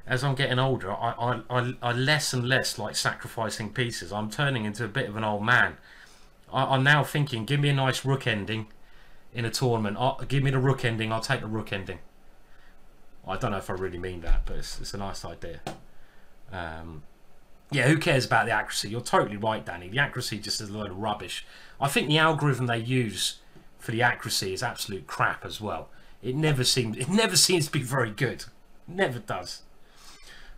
As I'm getting older, I less and less like sacrificing pieces. I'm turning into a bit of an old man. I'm now thinking, give me a nice rook ending in a tournament. Give me the rook ending, I'll take the rook ending. I don't know if I really mean that, but it's a nice idea. Yeah, who cares about the accuracy? You're totally right, Danny. The accuracy just is a load of rubbish. I think the algorithm they use for the accuracy is absolute crap as well. It never seems to be very good. Never does.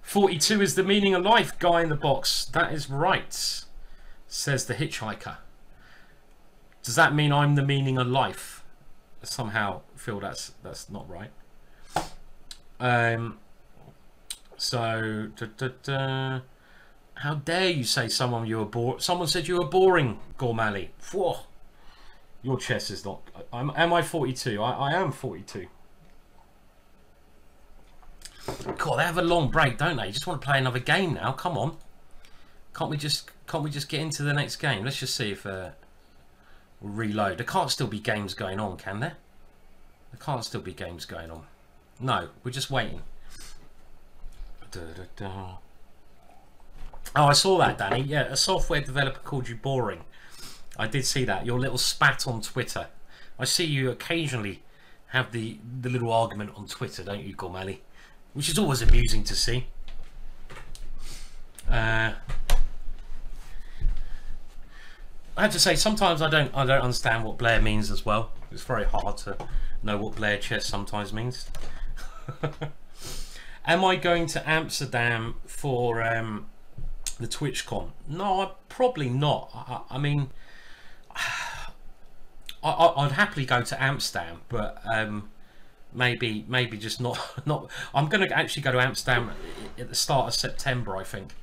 42 is the meaning of life, guy in the box. That is right, says the hitchhiker. Does that mean I'm the meaning of life? I somehow feel that's not right. So how dare you say someone said you were boring, Gormally. Whoa. Your chess is not. Am I 42? I am 42. God, they have a long break, don't they? You just want to play another game now. Come on. Can't we just get into the next game? Let's just see if we'll reload. There can't still be games going on, can there? There can't still be games going on. No, we're just waiting. Oh, I saw that, Danny. Yeah, a software developer called you boring. I did see that. Your little spat on Twitter. I see you occasionally have the little argument on Twitter, don't you, Gormally? Which is always amusing to see. I have to say, sometimes I don't understand what Blair means as well. It's very hard to know what Blair chess sometimes means. Am I going to Amsterdam for the TwitchCon? No, I'm probably not. I mean, I'd happily go to Amsterdam, but maybe just not. I'm going to actually go to Amsterdam at the start of September, I think,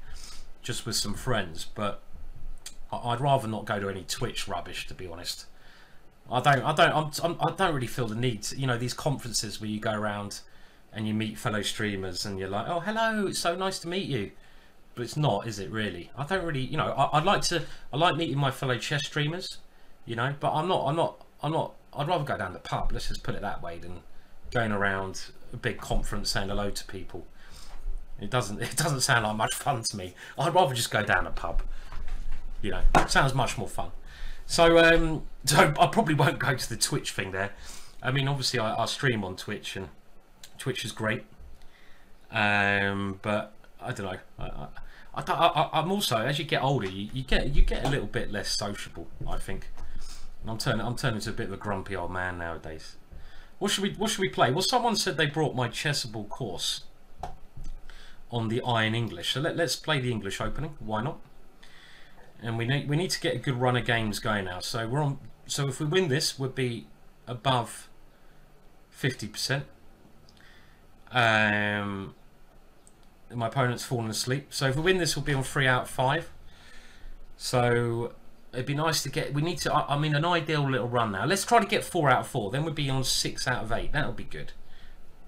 just with some friends. But I'd rather not go to any Twitch rubbish, to be honest. I don't really feel the need to, you know, these conferences where you go around and you meet fellow streamers and you're like, oh hello, it's so nice to meet you, but it's not, is it really? I don't really, you know, I like meeting my fellow chess streamers, you know, but I'm not. I'd rather go down the pub. Let's just put it that way than going around a big conference saying hello to people. It doesn't sound like much fun to me. I'd rather just go down a pub. You know, it sounds much more fun. So so I probably won't go to the Twitch thing there. I mean, obviously I stream on Twitch and Twitch is great. But I don't know. I'm also, as you get older, you get a little bit less sociable, I think. And I'm turning into a bit of a grumpy old man nowadays. What should we play? Well, someone said they brought my Chessable course on the Iron English, so let's play the English opening. Why not? And we need to get a good run of games going now. So we're on. So if we win this, we'll be above 50%. My opponent's fallen asleep. So if we win this, we'll be on 3 out of 5. So it'd be nice to get. We need to. I mean, an ideal little run now. Let's try to get 4 out of 4. Then we'd be on 6 out of 8. That'll be good.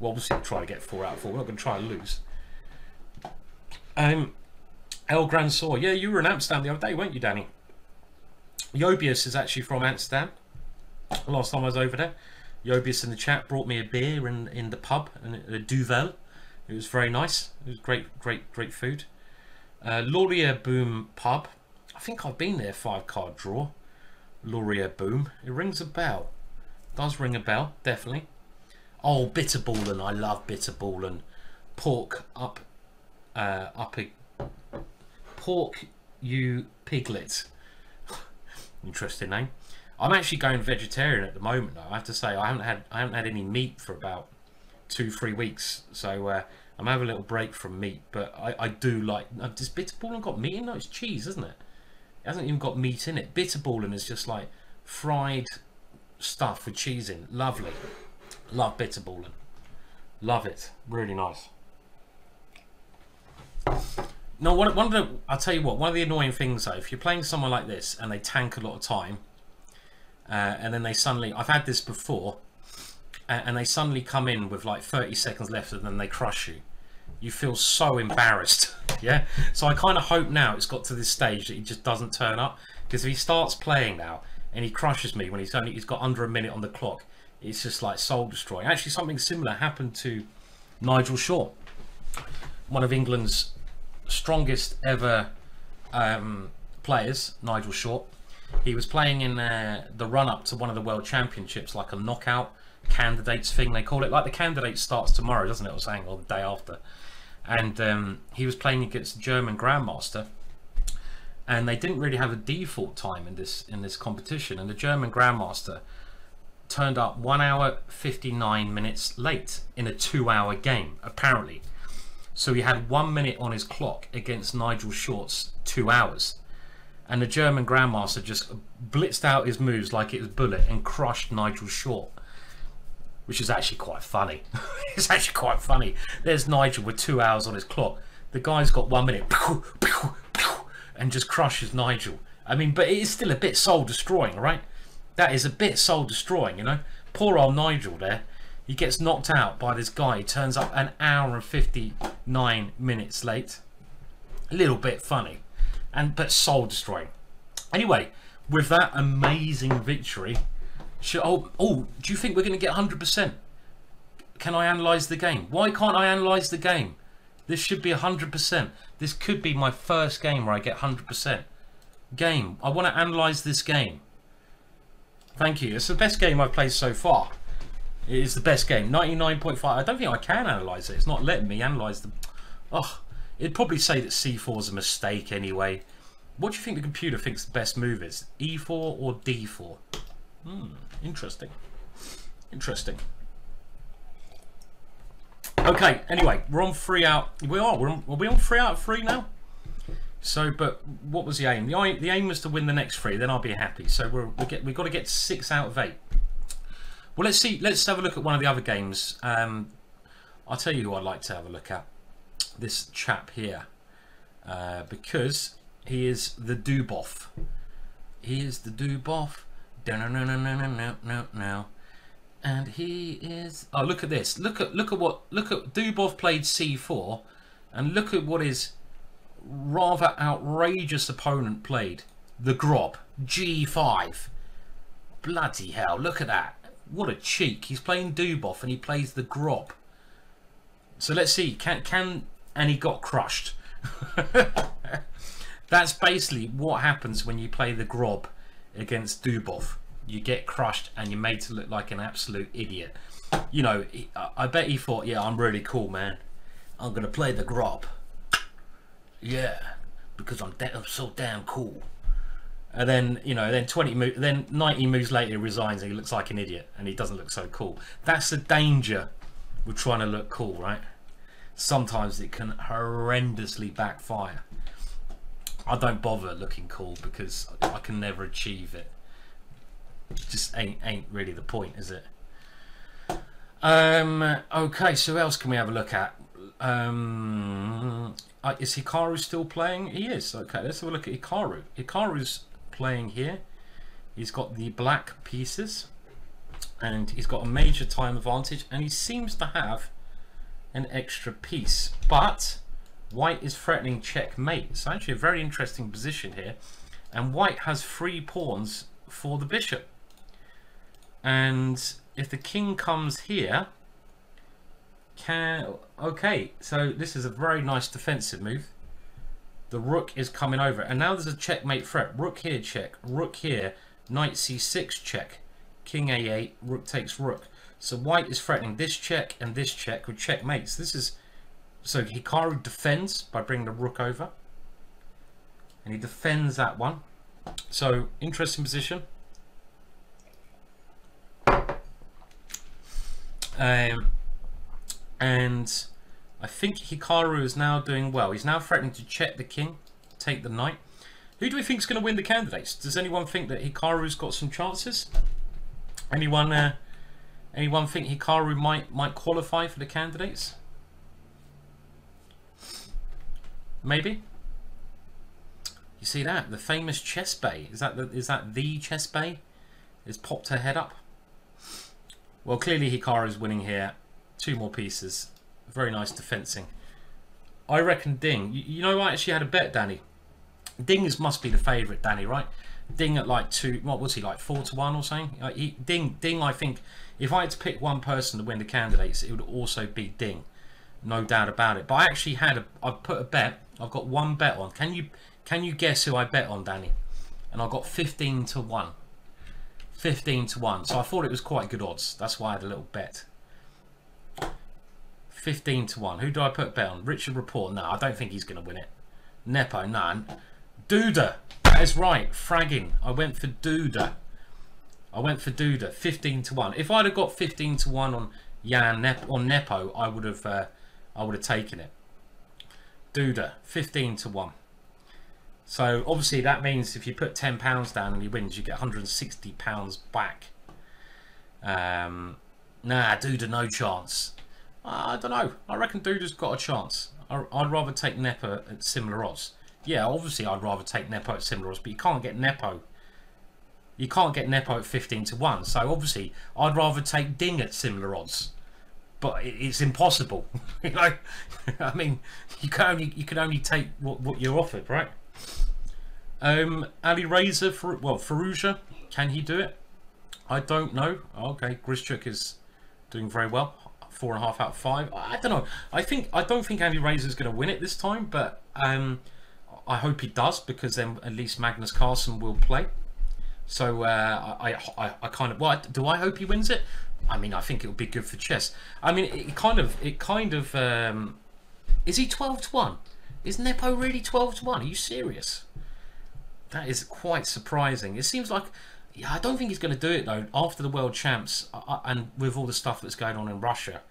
Well, obviously, we'll try to get 4 out of 4. We're not going to try and lose. El Grand Sour. Yeah, you were in Amsterdam the other day, weren't you, Danny? Jobius is actually from Amsterdam. Last time I was over there, Jobius in the chat brought me a beer in the pub and a duvel. It was very nice. It was great food. Laurier Boom pub. I think I've been there. 5-card draw. Laurier Boom. It rings a bell. Does ring a bell, definitely. Oh, Bitterballen. I love Bitterballen. Pork up a pork you piglet. Interesting name. I'm actually going vegetarian at the moment though. I have to say I haven't had any meat for about 2-3 weeks, so I'm having a little break from meat, but I do like. Does Bitterballen got meat in? No, it's cheese, isn't it? It hasn't even got meat in it. Bitterballen is just like fried stuff with cheese in. Lovely. Love Bitterballen. Love it. Really nice. No, I'll tell you what, one of the annoying things though, if you're playing someone like this and they tank a lot of time, and then they suddenly, I've had this before, and they suddenly come in with like 30 seconds left and then they crush you. You feel so embarrassed. Yeah, so I kind of hope now it's got to this stage that he just doesn't turn up, because if he starts playing now and he crushes me when he's got under a minute on the clock, it's just like soul destroying. Actually, something similar happened to Nigel Short, one of England's strongest ever players. Nigel Short, he was playing in the run-up to one of the World Championships, like a knockout candidates thing they call it. Like the candidate starts tomorrow, doesn't it, or saying, or the day after. And he was playing against the German Grandmaster, and they didn't really have a default time in this competition, and the German Grandmaster turned up 1 hour 59 minutes late in a 2-hour game, apparently. So he had 1 minute on his clock against Nigel Short's 2 hours, and the German Grandmaster just blitzed out his moves like it was bullet and crushed Nigel Short, which is actually quite funny. It's actually quite funny. There's Nigel with 2 hours on his clock. The guy's got 1 minute and just crushes Nigel. I mean, but it is still a bit soul destroying, right? That is a bit soul destroying, you know. Poor old Nigel there. He gets knocked out by this guy. He turns up 1 hour and 59 minutes late. A little bit funny, but soul destroying. Anyway, with that amazing victory, do you think we're going to get 100%? Can I analyse the game? Why can't I analyse the game? This should be 100%. This could be my first game where I get 100%. Game. I want to analyse this game. Thank you. It's the best game I've played so far. It is the best game. 99.5. I don't think I can analyse it. It's not letting me analyse them. Oh, it'd probably say that C4 is a mistake anyway. What do you think the computer thinks the best move is? E4 or D4? Interesting. Interesting. Okay, anyway, we're on 3 out. Are we on 3 out of 3 now? So, but what was the aim? The aim was to win the next 3, then I'll be happy. So we've got to get 6 out of 8. Well, let's see. Let's have a look at one of the other games. I'll tell you who I'd like to have a look at. This chap here, because he is the Duboff. He is the Duboff. No. And he is. Oh, look at this. Look at Duboff played C4, and look at what his rather outrageous opponent played. The Grob G5. Bloody hell! Look at that. What a cheek. He's playing Duboff and he plays the Grob. So let's see. And he got crushed. That's basically what happens when you play the Grob against Duboff. You get crushed and you're made to look like an absolute idiot. You know, I bet he thought, yeah, I'm really cool, man. I'm gonna play the Grob. Yeah, because I'm so damn cool. And then, you know, then 90 moves later he resigns and he looks like an idiot and he doesn't look so cool. That's the danger with trying to look cool, right? Sometimes it can horrendously backfire. I don't bother looking cool because I can never achieve it. It just ain't really the point, is it? Okay, so who else can we have a look at? Is Hikaru still playing? He is. Okay, let's have a look at Hikaru. Hikaru's playing here. He's got the black pieces and he's got a major time advantage, and he seems to have an extra piece, but white is threatening checkmate. It's actually a very interesting position here, and white has 3 pawns for the bishop, and if the king comes here, okay, so this is a very nice defensive move. The rook is coming over, and now there's a checkmate threat. Rook here, check. Rook here, knight c6, check. King a8, rook takes rook. So white is threatening this check and this check with checkmates. This is, so Hikaru defends by bringing the rook over, and he defends that one. So interesting position. And I think Hikaru is now doing well. He's now threatening to check the king, take the knight. Who do we think is going to win the candidates? Does anyone think that Hikaru's got some chances? Anyone think Hikaru might qualify for the candidates? maybe. You see that? The famous chess bay. Is that the chess bay? Has popped her head up. Well, clearly Hikaru's winning here. 2 more pieces. Very nice defensing. I reckon Ding. You know, I actually had a bet, Danny. Ding must be the favourite, Danny, right? Ding at like 2. What was he, like 4-1 or something? Ding. I think if I had to pick one person to win the candidates, it would also be Ding. No doubt about it. But I actually I've put a bet. I've got one bet on. Can you guess who I bet on, Danny? And I got 15-1. 15-1. So I thought it was quite good odds. That's why I had a little bet. 15-1. Who do I put a bet on? Richard Report. No, I don't think he's going to win it. Nepo. No. Duda. That is right. Fragging. I went for Duda. 15-1. If I'd have got 15-1 on Nepo, I would have taken it. Duda. 15-1. So obviously that means if you put £10 down and he wins, you get £160 back. Nah, Duda, no chance. I don't know. I reckon Duda's got a chance. I'd rather take Nepo at similar odds. Yeah, obviously I'd rather take Nepo at similar odds, but you can't get Nepo. You can't get Nepo at 15-1. So obviously I'd rather take Ding at similar odds. But it's impossible. You know, I mean, you can only take what you're offered, right? Ali Razor, Faruja, can he do it? I don't know. Okay, Grischuk is doing very well. 4.5 out of 5. I don't know. I don't think Andy Razor is going to win it this time, but I hope he does, because then at least Magnus Carlsen will play. So I kind of, well, do I hope he wins it? I mean, I think it would be good for chess. I mean, it kind of is he 12-1? Is Nepo really 12-1? Are you serious? That is quite surprising. It seems like, yeah, I don't think he's going to do it though. After the World Champs and with all the stuff that's going on in Russia,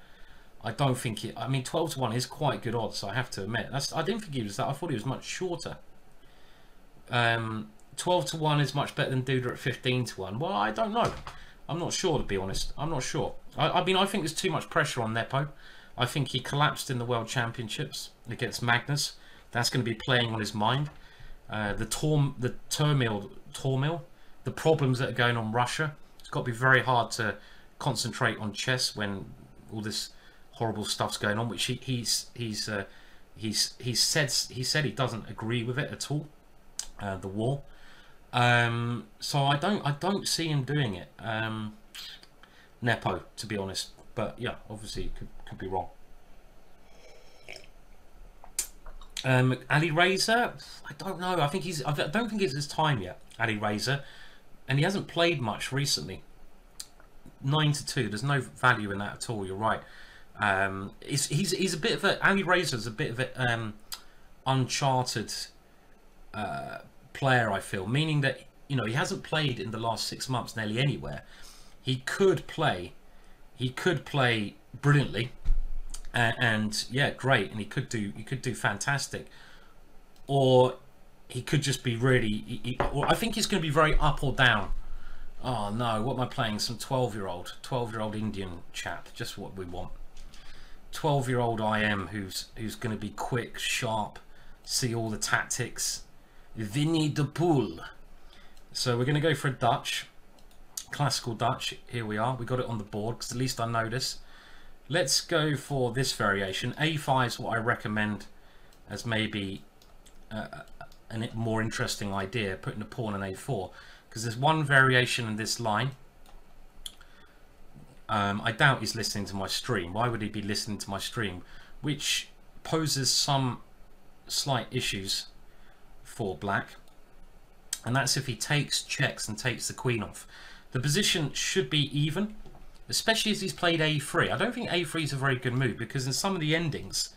I don't think it. I mean, 12-1 is quite good odds, I have to admit. I didn't think he was that. I thought he was much shorter. 12-1 is much better than Duda at 15-1. Well, I don't know. I'm not sure, to be honest. I'm not sure. I mean, I think there's too much pressure on Nepo. I think he collapsed in the World Championships against Magnus. That's going to be playing on his mind. The turmoil, the problems that are going on in Russia. It's got to be very hard to concentrate on chess when all this horrible stuff's going on, which he said he doesn't agree with it at all. The war. So I don't see him doing it. Nepo, to be honest. But yeah, obviously it could be wrong. Ali Razor, I don't know. I don't think it's his time yet, Ali Razor, and he hasn't played much recently. 9-2. There's no value in that at all. You're right. He's a bit of a, Ali Razor's a bit of a uncharted player, I feel, meaning that, you know, he hasn't played in the last 6 months nearly anywhere. He could play brilliantly. And yeah, great, and he could do fantastic, or he could just be really. I think he's going to be very up or down. Oh no, what am I playing? Some 12-year-old Indian chap, just what we want. 12-year-old IM who's going to be quick, sharp, see all the tactics. Vinniethepooh. So we're going to go for a Dutch, classical Dutch. Here we are. We got it on the board because at least I know this. Let's go for this variation. A5 is what I recommend as maybe a more interesting idea, putting a pawn on A4, because there's one variation in this line. I doubt he's listening to my stream. Why would he be listening to my stream? Which poses some slight issues for black, and that's if he takes, checks, and takes the queen off. The position should be even, especially as he's played A3. I don't think A3 is a very good move, because in some of the endings,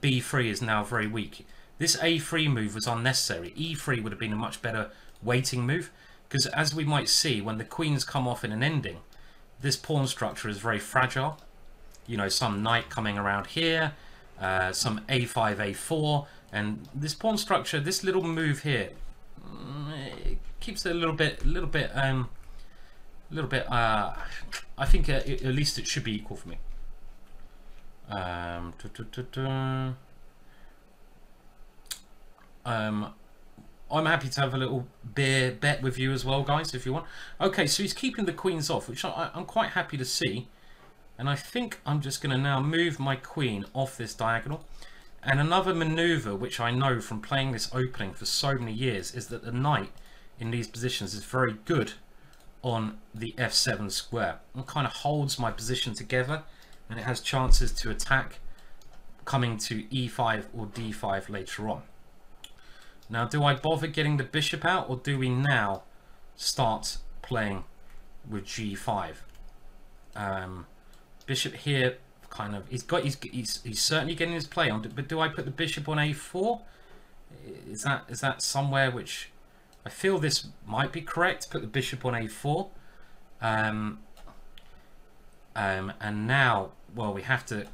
B3 is now very weak. This A3 move was unnecessary. E3 would have been a much better waiting move, because as we might see, when the queens come off in an ending, this pawn structure is very fragile. You know, some knight coming around here, some A5, A4, and this pawn structure, this little move here, it keeps it a little bit. I think at least it should be equal for me. I'm happy to have a little beer bet with you as well, guys, if you want. Okay, so he's keeping the queens off, which I'm quite happy to see. And I think I'm just going to now move my queen off this diagonal. And another maneuver, which I know from playing this opening for so many years, is that the knight in these positions is very good on the f7 square. It kind of holds my position together, and it has chances to attack coming to e5 or d5 later on. Now, do I bother getting the bishop out, or do we now start playing with g5? Bishop here, kind of, he's certainly getting his play on, but do I put the bishop on a4? Is that somewhere which I feel this might be correct? Put the bishop on a4, and now, well, we have to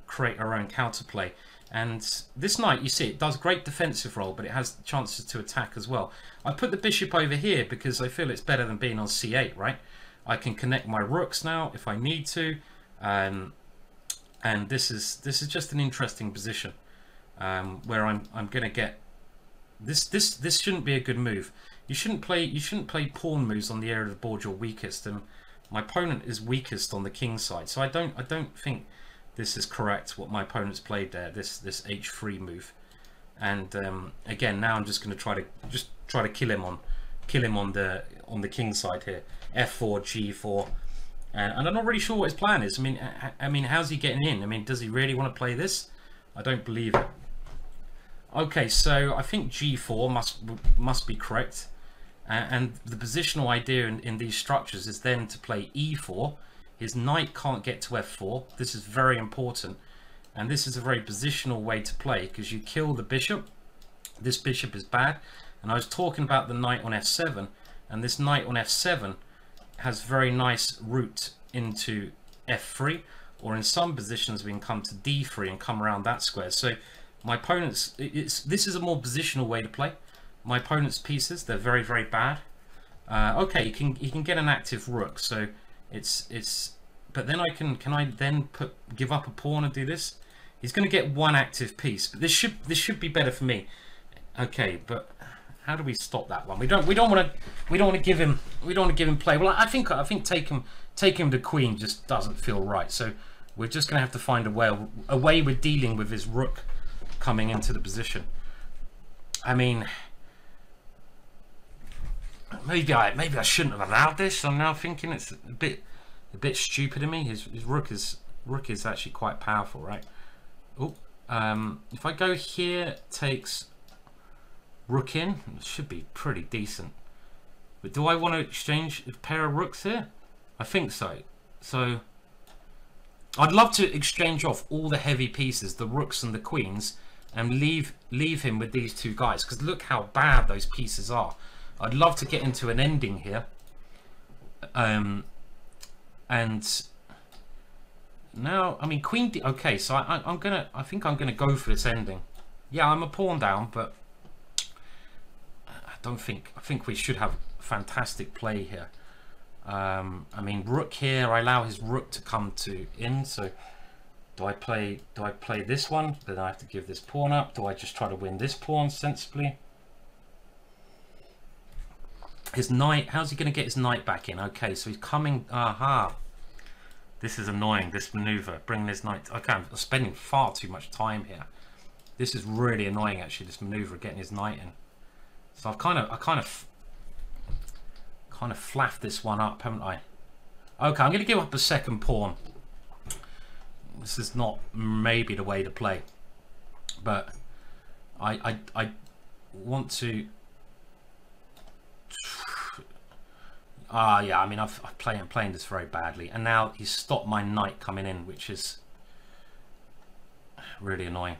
create our own counterplay. And this knight, you see, it does great defensive role, but it has chances to attack as well. I put the bishop over here because I feel it's better than being on c8, right? I can connect my rooks now if I need to, and this is just an interesting position where I'm going to get this shouldn't be a good move. You shouldn't play pawn moves on the area of the board you're weakest, and my opponent is weakest on the king side, so I don't think this is correct what my opponent's played there, this h3 move. And again, now I'm just going to try to kill him on the king side here. f4, g4, and I'm not really sure what his plan is. I mean, how's he getting in? I mean, does he really want to play this? I don't believe it. Okay, so I think g4 must be correct, and the positional idea in these structures is then to play e4. His knight can't get to f4. This is very important, and this is a very positional way to play because you kill the bishop. This bishop is bad, and I was talking about the knight on f7, and this knight on f7 has very nice route into f3, or in some positions we can come to d3 and come around that square. So my opponent's, this is a more positional way to play. My opponent's pieces, they're very, very bad. Okay, he can get an active rook, so but then can I then give up a pawn and do this? He's going to get one active piece, but this should be better for me. Okay, but how do we stop that one? We don't want to give him play. Well, I think taking the queen just doesn't feel right. So we're just going to have to find a way with dealing with his rook coming into the position. I mean, maybe I shouldn't have allowed this. I'm now thinking it's a bit stupid of me. His rook is actually quite powerful, right? Oh, if I go here, takes rook in, it should be pretty decent. But do I want to exchange a pair of rooks here? I think so. So I'd love to exchange off all the heavy pieces, the rooks and the queens, and leave him with these two guys, because look how bad those pieces are. I'd love to get into an ending here, and now, I mean, queen d. Okay, so I think I'm gonna go for this ending. Yeah, I'm a pawn down, but I think we should have fantastic play here. I mean, rook here, I allow his rook to come to in, so do I play this one? Then I have to give this pawn up. Do I just try to win this pawn sensibly? His knight, how's he going to get his knight back in? Okay, so he's coming. Aha. This is annoying, this maneuver, bringing his knight. Okay, I'm spending far too much time here. This is really annoying, actually, this maneuver, getting his knight in. So I kind of flaffed this one up, haven't I? Okay, I'm going to give up a second pawn. This is not maybe the way to play, but I want to. Yeah, I mean, I'm playing this very badly, and now he's stopped my knight coming in, which is really annoying.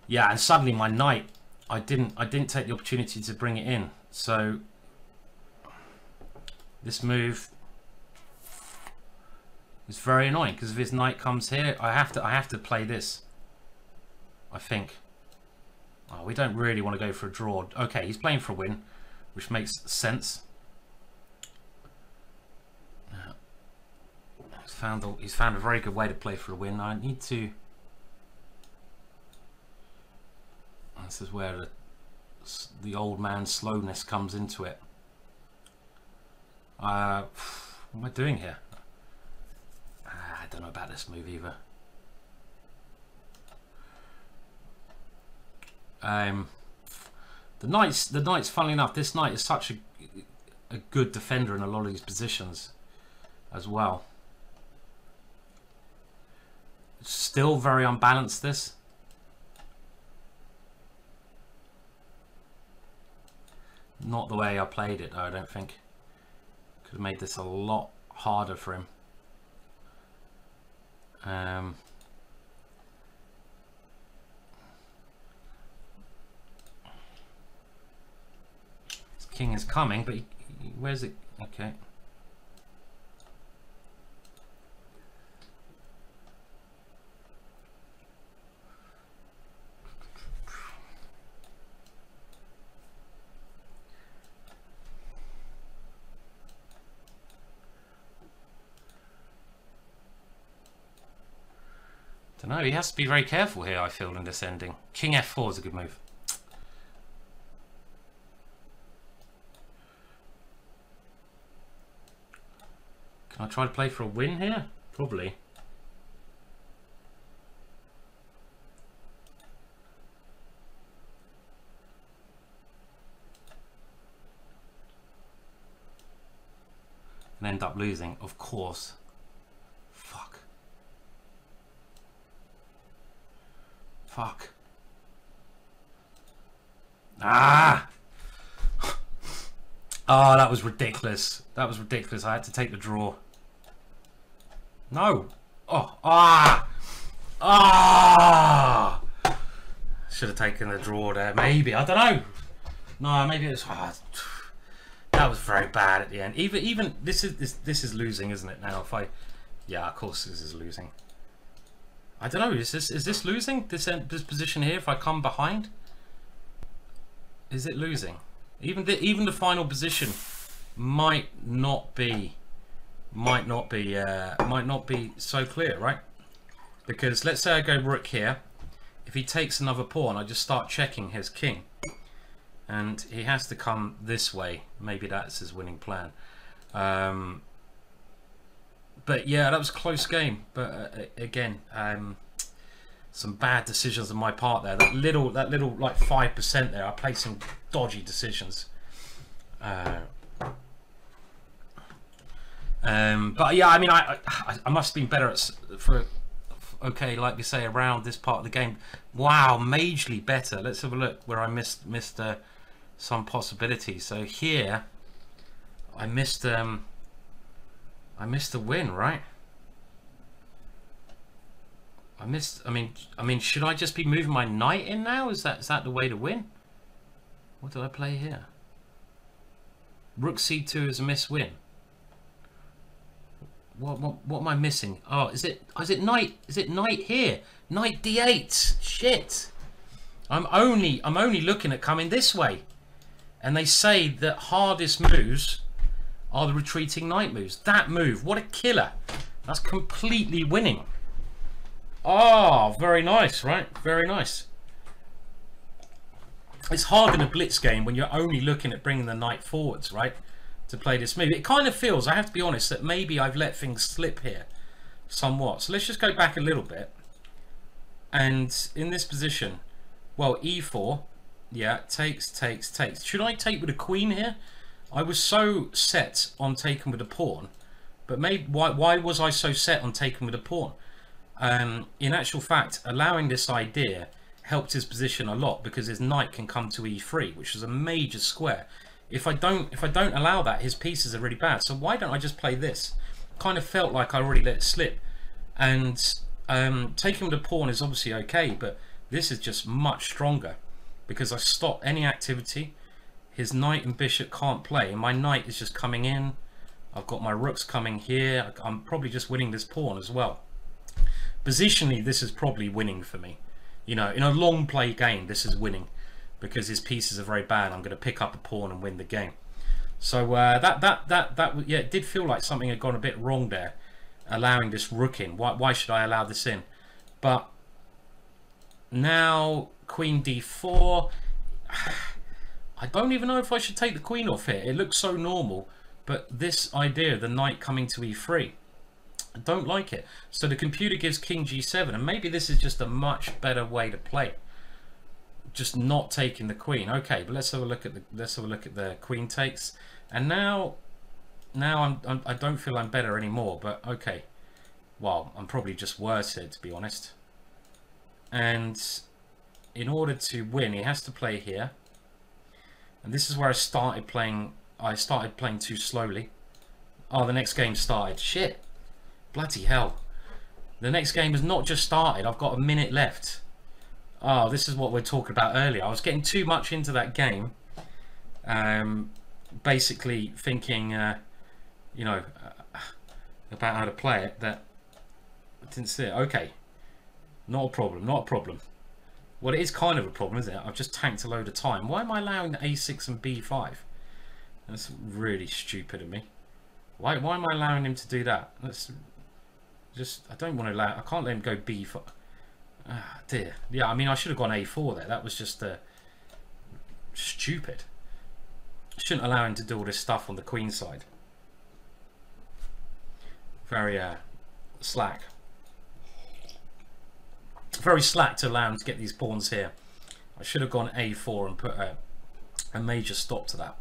Yeah, and suddenly my knight, I didn't take the opportunity to bring it in, so this move is very annoying because if his knight comes here, I have to play this, I think. Oh, we don't really want to go for a draw. Okay, he's playing for a win, which makes sense. he's found a very good way to play for a win. I need to. This is where the old man's slowness comes into it. What am I doing here? I don't know about this move either. The knights, funnily enough, this knight is such a good defender in a lot of these positions as well. It's still very unbalanced, this. Not the way I played it though, I don't think. Could have made this a lot harder for him. His king is coming, but where's it? Okay. Don't know, he has to be very careful here, I feel, in this ending. King f4 is a good move. Can I try to play for a win here? Probably. And end up losing, of course. Fuck. Fuck. Ah! Oh, that was ridiculous. That was ridiculous. I had to take the draw. No. Oh. Ah! Ah! Should have taken the draw there. Maybe. I don't know. No, maybe it was. Oh, that was very bad at the end. Even this is losing, isn't it? Now, if I, yeah, of course this is losing. I don't know. Is this losing? This position here. If I come behind, is it losing? Even the final position might not be so clear, right? Because let's say I go rook here. If he takes another pawn, I just start checking his king, and he has to come this way. Maybe that's his winning plan. But yeah, that was a close game. But again, some bad decisions on my part there. That little like 5% there. I played some dodgy decisions. But yeah, I mean, I must have been better at okay, like you say, around this part of the game. Wow, majorly better. Let's have a look where I missed some possibilities. So here, I missed a win, right? I mean, should I just be moving my knight in now? Is that the way to win? What did I play here? Rook c2 is a miss win. What am I missing? Oh, is it knight? Is it knight here? Knight d8. Shit. I'm only looking at coming this way, and they say that hardest moves are the retreating knight moves. That move, what a killer. That's completely winning. Oh, very nice, right? Very nice. It's hard in a blitz game when you're only looking at bringing the knight forwards, right? To play this move. It kind of feels, I have to be honest, that maybe I've let things slip here somewhat. So let's just go back a little bit. And in this position, well, e4, yeah, takes. Should I take with a queen here? I was so set on taking with a pawn, but maybe why was I so set on taking with a pawn? In actual fact, allowing this idea helped his position a lot, because his knight can come to e3, which is a major square. If I don't allow that, his pieces are really bad. So why don't I just play this? Kind of felt like I already let it slip. And taking with a pawn is obviously okay, but this is just much stronger, because I stop any activity. His knight and bishop can't play, and my knight is just coming in. I've got my rooks coming here. I'm probably just winning this pawn as well. Positionally, this is probably winning for me. You know, in a long play game, this is winning, because his pieces are very bad. I'm going to pick up a pawn and win the game. So yeah, it did feel like something had gone a bit wrong there. allowing this rook in. Why should I allow this in? But now queen d4. I don't even know if I should take the queen off here. It looks so normal, but this idea of the knight coming to e3, I don't like it. So the computer gives king g7, and maybe this is just a much better way to play. Just not taking the queen. Okay, but let's have a look at the queen takes. And now I don't feel I'm better anymore. But okay, well, I'm probably just worse here, to be honest. And in order to win, he has to play here. And this is where I started playing too slowly. Oh, the next game started. Shit. Bloody hell. The next game has not just started. I've got a minute left. Oh, this is what we're talking about earlier. I was getting too much into that game. Basically thinking, you know, about how to play it, that I didn't see it. Okay. Not a problem. Not a problem. Well, it is kind of a problem, isn't it? I've just tanked a load of time. Why am I allowing the a6 and b5? That's really stupid of me. Why am I allowing him to do that? That's just, I don't want to allow, I can't let him go b5. Ah, dear. Yeah, I mean, I should have gone a4 there. That was just stupid. I shouldn't allow him to do all this stuff on the queen side. Very slack. Very slack to allow him to get these pawns here. I should have gone a4 and put a major stop to that.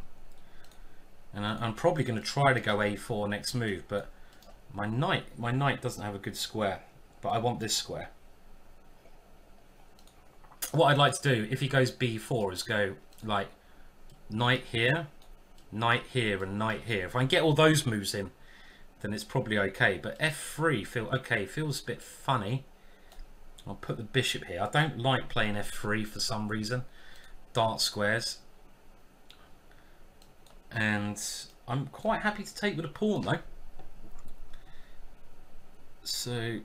And I'm probably going to try to go a4 next move, but my knight doesn't have a good square. But I want this square. What I'd like to do, if he goes b4, is go like knight here, and knight here. If I can get all those moves in, then it's probably okay. But f3 feels a bit funny. I'll put the bishop here. I don't like playing f3 for some reason. Dart squares. And I'm quite happy to take with a pawn though. So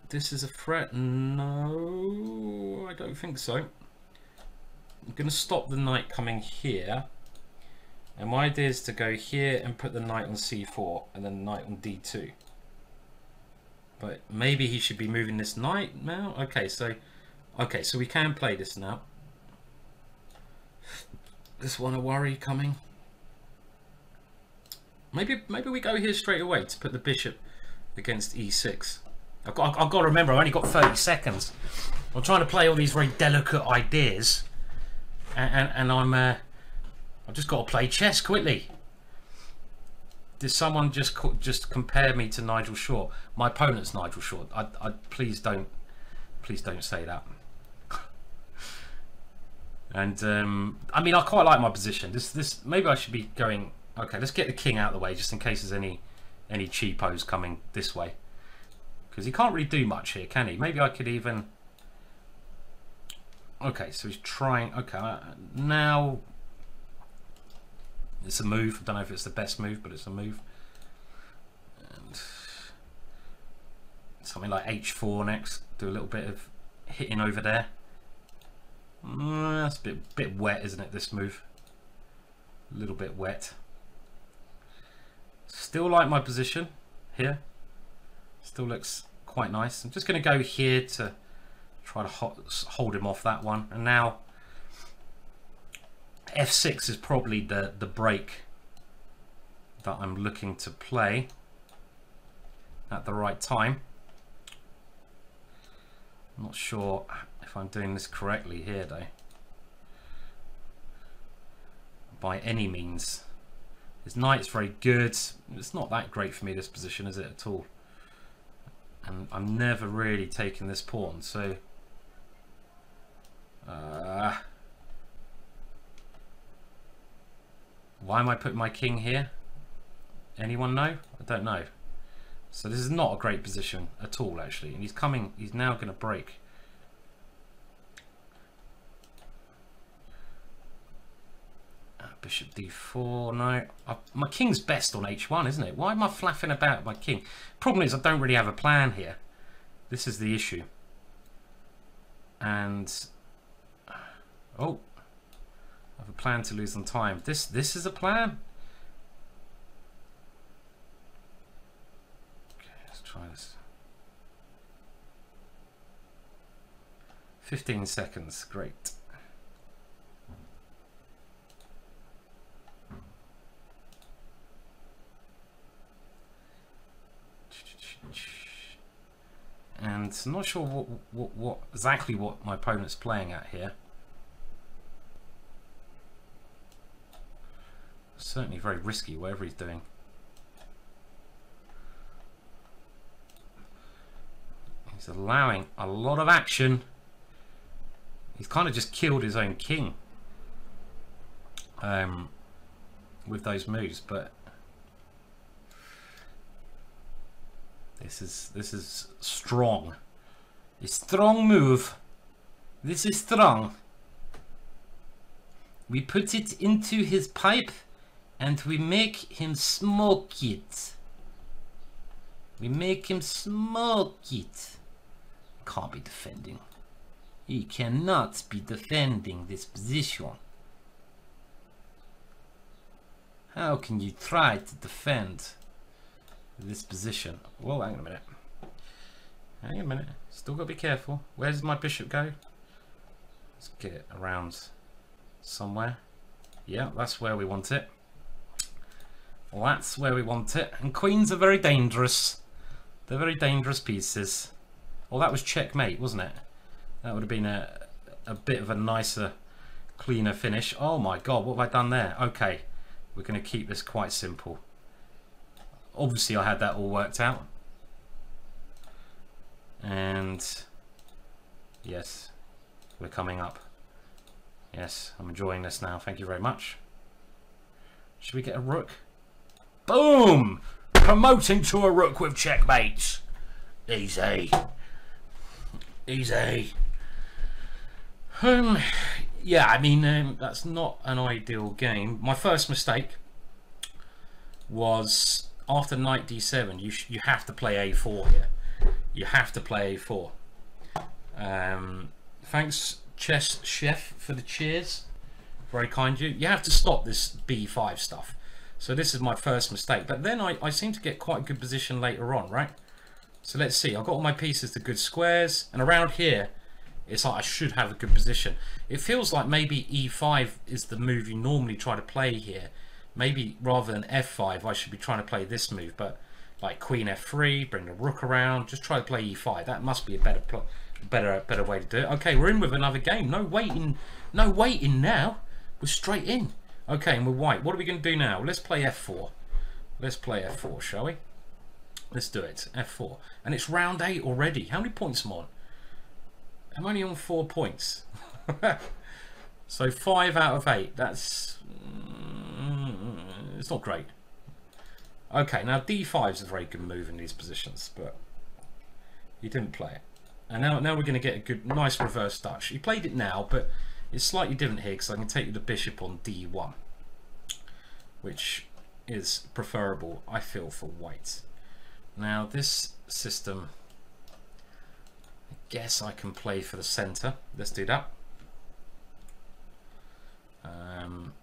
this is a threat. No, I don't think so. I'm going to stop the knight coming here. And my idea is to go here and put the knight on c4 and then the knight on d2. But maybe he should be moving this knight now. Okay, so we can play this now. This one a worry coming. Maybe we go here straight away to put the bishop against e6. I've got to remember, I've only got 30 seconds. I'm trying to play all these very delicate ideas, and I've just got to play chess quickly. Did someone just compare me to Nigel Short? My opponent's Nigel Short. Please don't say that. And I mean, I quite like my position. This maybe I should be going. Okay, let's get the king out of the way just in case there's any cheapos coming this way, because he can't really do much here, can he? Maybe I could even. Okay, so he's trying. Okay, now. It's a move. I don't know if it's the best move, but it's a move. And something like h4 next. Do a little bit of hitting over there. That's a bit wet, isn't it, this move? A little bit wet. Still like my position here. Still looks quite nice. I'm just going to go here to try to hold him off that one. And now f6 is probably the break that I'm looking to play at the right time. I'm not sure if I'm doing this correctly here though, by any means. His knight's very good. It's not that great for me, this position, is it at all? And I'm never really taking this pawn, so why am I putting my king here? Anyone know? I don't know. So this is not a great position at all, actually. And he's now going to break. Bishop d4, no. My king's best on h1, isn't it? Why am I flapping about my king? Problem is, I don't really have a plan here. This is the issue. And oh, I have a plan to lose on time. This is a plan. Okay. 15 seconds, great. And I'm not sure what exactly what my opponent's playing at here. Certainly very risky, whatever he's doing. He's allowing a lot of action. He's kind of just killed his own king with those moves, but this is strong. A strong move. This is strong. We put it into his pipe and we make him smoke it. We make him smoke it. Can't be defending. He cannot be defending this position. How can you try to defend this position? Whoa, hang on a minute. Hang on a minute. Still got to be careful. Where does my bishop go? Let's get it around somewhere. Yeah, that's where we want it. Well, that's where we want it. And queens are very dangerous. They're very dangerous pieces. Well, that was checkmate, wasn't it? That would have been a bit of a nicer, cleaner finish. Oh my god, what have I done there? Okay, we're going to keep this quite simple. Obviously, I had that all worked out. And yes, we're coming up. Yes, I'm enjoying this now. Thank you very much. Should we get a rook? Boom! Promoting to a rook with checkmate. Easy. Easy. Yeah, I mean, that's not an ideal game. My first mistake was after knight d7. You have to play a4 here. You have to play a4. Thanks, Chess Chef, for the cheers. Very kind of you. You have to stop this b5 stuff. So this is my first mistake. But then I seem to get quite a good position later on, right? So let's see. I've got all my pieces to good squares. And around here, it's like I should have a good position. It feels like maybe e5 is the move you normally try to play here. Maybe rather than f5, I should be trying to play this move. But like queen f3, bring the rook around, just try to play e5. That must be a better way to do it. Okay, we're in with another game. No waiting now. We're straight in. Okay, and we're white. What are we going to do now? Let's play f4. Let's play f4, shall we? Let's do it. f4. And it's round 8 already. How many points am I on? I'm only on 4 points. So 5 out of 8. That's... it's not great. Okay, now d5 is a very good move in these positions, but he didn't play it. And now we're going to get a good, nice reverse Dutch. He played it now, but it's slightly different here because I can take the bishop on d1, which is preferable, I feel, for white. Now this system, I guess I can play for the center. Let's do that.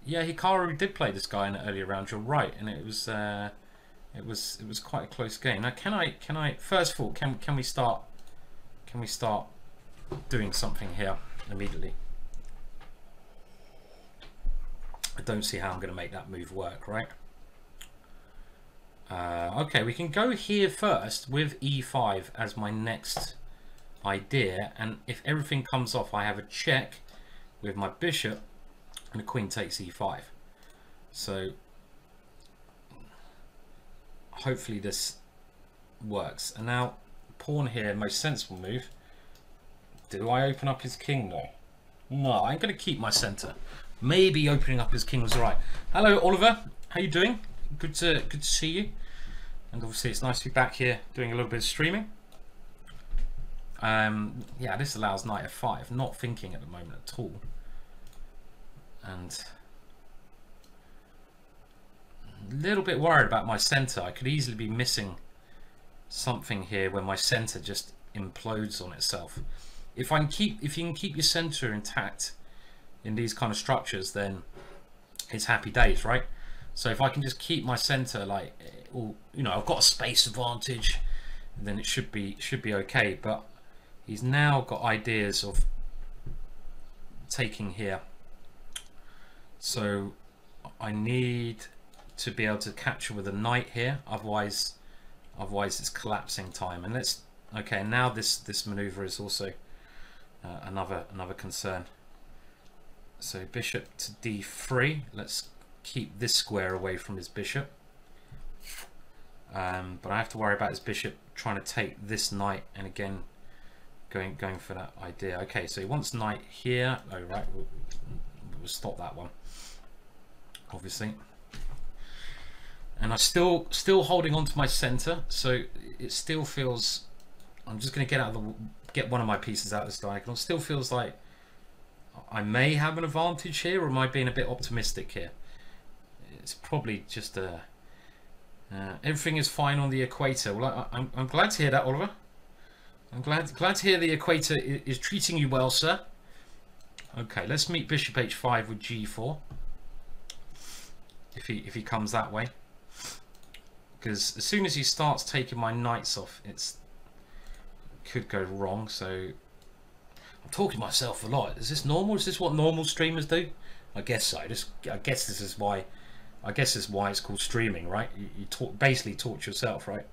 Yeah, Hikaru did play this guy in an earlier round. You're right, and it was quite a close game. Now, can I first of all, can we start doing something here immediately? I don't see how I'm going to make that move work, right? Okay, we can go here first with e5 as my next idea, and if everything comes off, I have a check with my bishop, and the queen takes e5. So hopefully this works. And now pawn here, most sensible move. Do I open up his king though? No, I'm going to keep my center. Maybe opening up his king was right. Hello Oliver, how you doing? Good to see you. And obviously it's nice to be back here doing a little bit of streaming. Yeah, this allows knight f5. Not thinking at the moment at all. And a little bit worried about my center. I could easily be missing something here where my center just implodes on itself. If you can keep your center intact in these kind of structures, then it's happy days, right? So if I can just keep my center, like, you know, I've got a space advantage, then it should be okay. But he's now got ideas of taking here. So I need to be able to capture with a knight here, otherwise it's collapsing time. And let's, okay, now this maneuver is also another concern. So bishop to d3. Let's keep this square away from his bishop. But I have to worry about his bishop trying to take this knight, and again going for that idea. Okay, so he wants knight here. Oh right, we'll stop that one, obviously. And I'm still holding on to my center, so it still feels, I'm just going to get one of my pieces out of this diagonal. It still feels like I may have an advantage here, or am I being a bit optimistic here? It's probably just a everything is fine on the equator. Well, I'm glad to hear that, Oliver. I'm glad to hear the equator is treating you well, sir. Okay, let's meet bishop h5 with g4. If he comes that way, because as soon as he starts taking my knights off, it could go wrong. So I'm talking to myself a lot. Is this normal? Is this what normal streamers do? I guess so. I guess this is why. I guess this is why it's called streaming, right? You basically talk to yourself, right?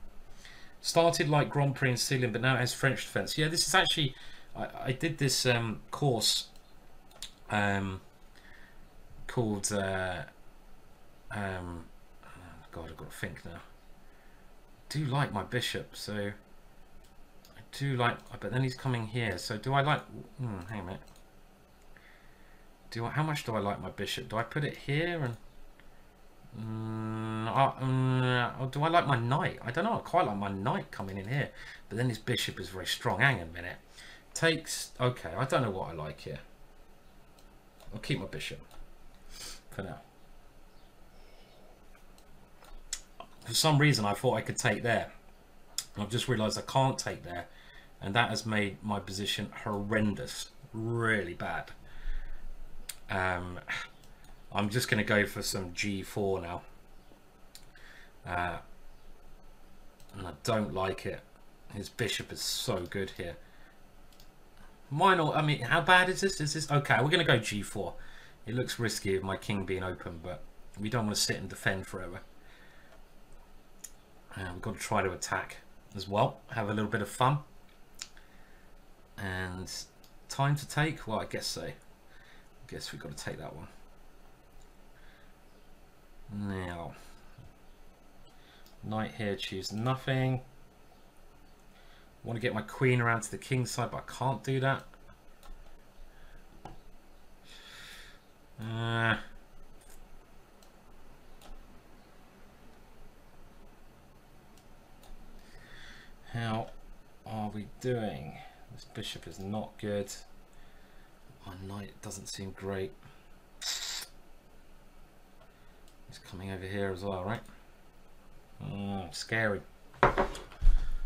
Started like Grand Prix in Sicilian, but now it has French defense. Yeah, this is actually, I did this course called God, I've got to think now. I do like my bishop, so I do like, but then he's coming here. So do I like? Hang a minute. How much do I like my bishop? Do I put it here and? Or do I like my knight? I don't know. I quite like my knight coming in here, but then his bishop is very strong. Hang on a minute. Takes. Okay, I don't know what I like here. I'll keep my bishop for now. For some reason, I thought I could take there. I've just realised I can't take there, and that has made my position horrendous, really bad. I'm just going to go for some g4 now, and I don't like it. His bishop is so good here. Mine, I mean, how bad is this? Is this okay? We're going to go g4. It looks risky with my king being open, but we don't want to sit and defend forever. We've got to try to attack as well, have a little bit of fun. And time to take? Well, I guess so. I guess we've got to take that one. Now, knight here, choose nothing. I want to get my queen around to the king side, but I can't do that. How are we doing? This bishop is not good. My knight doesn't seem great. He's coming over here as well, right? Scary.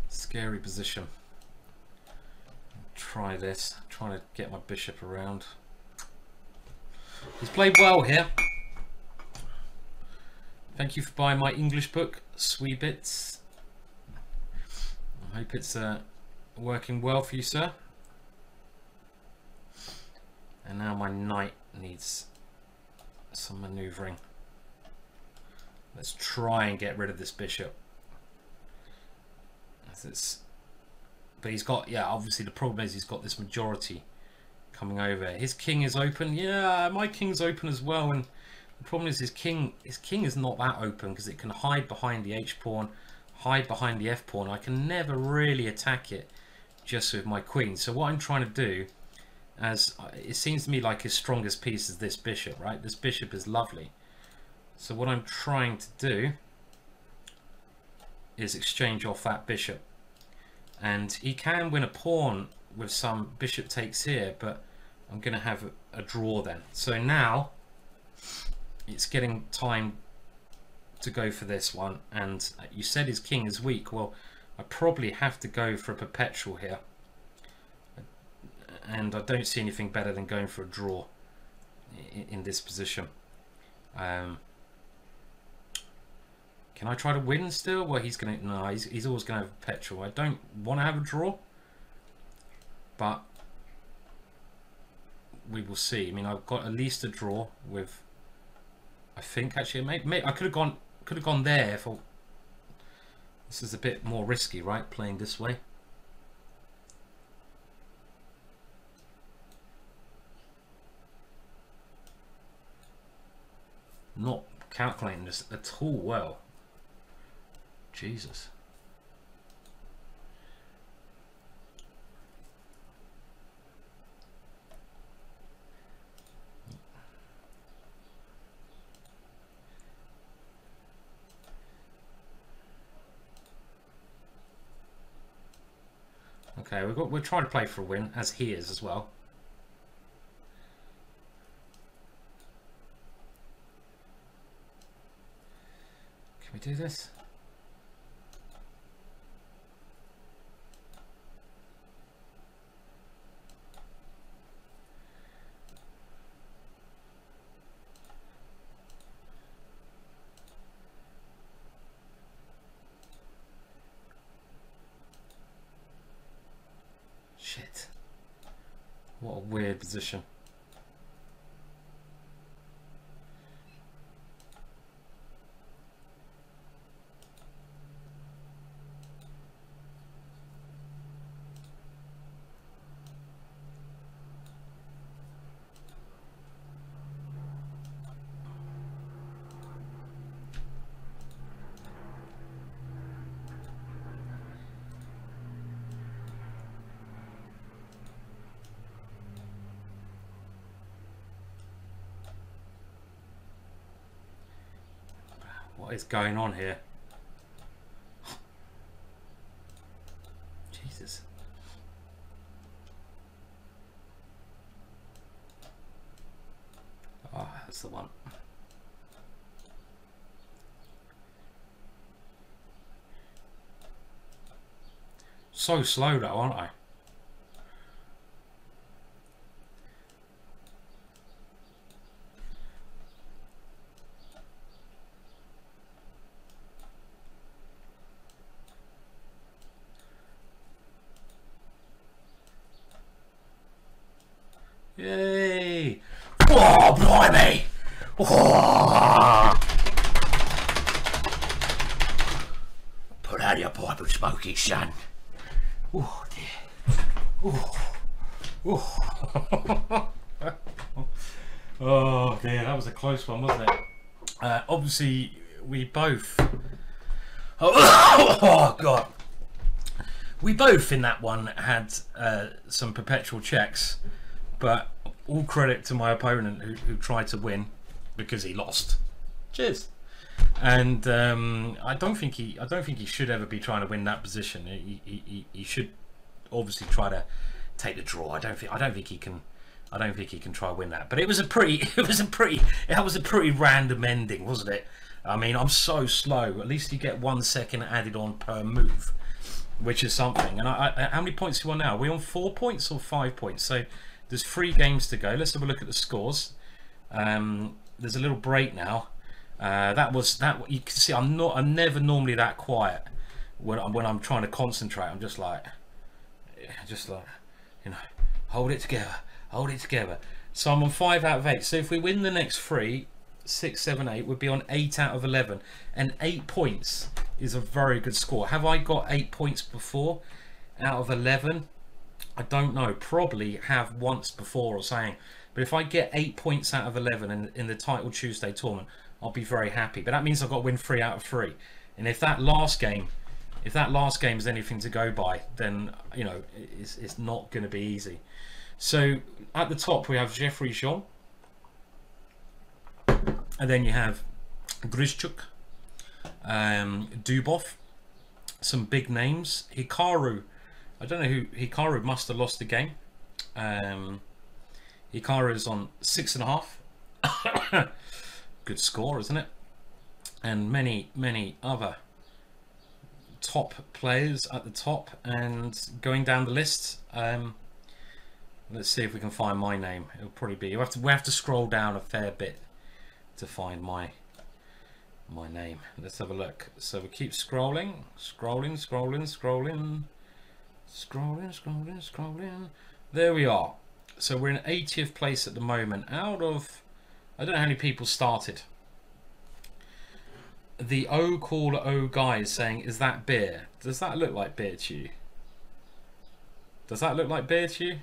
Scary position. Try this. Trying to get my bishop around. He's played well here. Thank you for buying my English book, Sweet Bits. I hope it's working well for you, sir. And now my knight needs some maneuvering. Let's try and get rid of this bishop. But he's got, yeah, obviously the problem is he's got this majority coming over. His king is open. Yeah, my king's open as well. And the problem is his king is not that open because it can hide behind the h pawn, hide behind the f pawn. I can never really attack it just with my queen. So what I'm trying to do, as it seems to me like his strongest piece is this bishop, right? This bishop is lovely. So what I'm trying to do is exchange off that bishop. And he can win a pawn with some bishop takes here, but I'm going to have a draw then. So now it's getting time to go for this one. And you said his king is weak. Well, I probably have to go for a perpetual here. And I don't see anything better than going for a draw in this position. Can I try to win still? Well, he's going to... No, he's always going to have a perpetual. I don't want to have a draw. But we will see. I mean, I've got at least a draw with. I think actually, maybe I could have gone there. For this is a bit more risky, right? Playing this way. Not calculating this at all well. Jesus. Okay, we're trying to play for a win, as he is as well. Can we do this? Shit. What a weird position. What is going on here? Jesus. Oh, that's the one. So slow though, aren't I? Yay! Oh, blimey! Oh. Put out your pipe and smoke it, son. Oh, dear. Oh. Oh. Oh, dear, that was a close one, wasn't it? Obviously, we both... Oh, God. We both, in that one, had some perpetual checks. But all credit to my opponent who tried to win because he lost. Cheers. And I don't think he should ever be trying to win that position. He should obviously try to take the draw. I don't think he can try to win that. But it was a pretty random ending, wasn't it? I mean, I'm so slow. At least you get 1 second added on per move, which is something. And how many points are we on now? Are we on 4 points or 5 points? So there's 3 games to go. Let's have a look at the scores. There's a little break now. You can see I'm never normally that quiet when I'm trying to concentrate. I'm just like, you know, hold it together. So I'm on 5 out of 8. So if we win the next 3, 6, 7, 8, we'd be on 8 out of 11, and 8 points is a very good score. Have I got 8 points before out of 11? I don't know, probably have once before or something. But if I get 8 points out of 11 in the Title Tuesday tournament, I'll be very happy. But that means I've got to win 3 out of 3. And if that last game is anything to go by, then you know it's not going to be easy. So at the top we have Jeffrey Jean, and then you have Grishchuk, Dubov, some big names. Hikaru. I don't know who Hikaru must have lost the game. Hikaru is on 6.5. Good score, isn't it? And many other top players at the top. And going down the list, let's see if we can find my name. It'll probably be we have to scroll down a fair bit to find my name. Let's have a look. So we keep scrolling. There we are. So we're in 80th place at the moment out of, I don't know how many people started. The O caller O guy is saying, is that beer? Does that look like beer to you? Does that look like beer to you?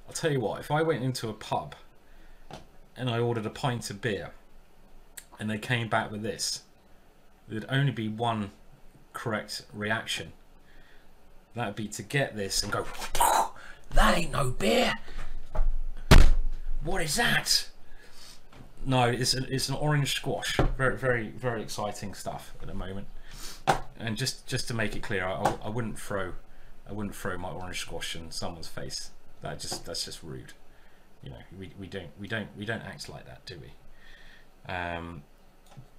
I'll tell you what, if I went into a pub and I ordered a pint of beer and they came back with this, there'd only be one correct reaction. That'd be to get this and go, that ain't no beer. What is that? No, it's an orange squash. Very, very, very exciting stuff at the moment. And just to make it clear, I wouldn't throw my orange squash in someone's face. That's just rude. You know, we don't act like that, do we?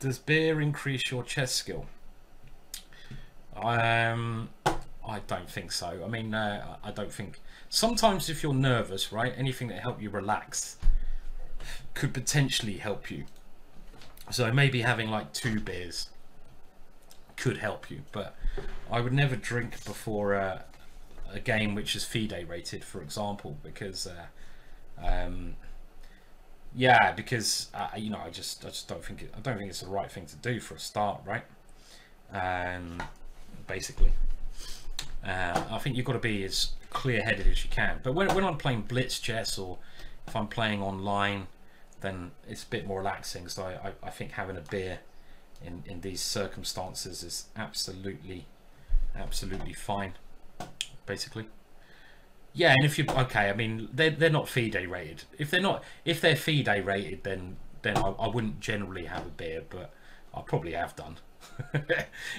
Does beer increase your chess skill? I don't think so. I mean, I don't think. Sometimes if you're nervous, right, anything that helps you relax could potentially help you. So maybe having like 2 beers could help you, but I would never drink before a game which is FIDE rated, for example, because yeah, because you know, I just don't think it's the right thing to do for a start, right? Basically, I think you've got to be as clear-headed as you can. But when I'm playing blitz chess, or if I'm playing online, then it's a bit more relaxing. So I think having a beer in these circumstances is absolutely fine, basically. Yeah, and if you okay, I mean they're not FIDE rated. If they're FIDE rated, then I wouldn't generally have a beer, but I probably have done.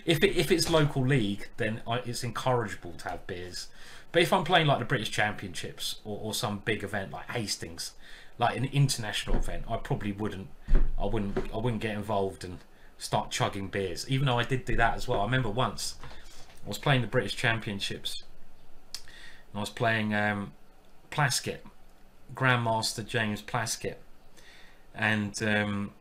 if it's local league, then it's encourageable to have beers. But if I'm playing like the British Championships or some big event like Hastings, like an international event, I probably wouldn't get involved and start chugging beers, even though I did do that as well. I remember once I was playing the British Championships and I was playing Plaskett, Grandmaster James Plaskett, and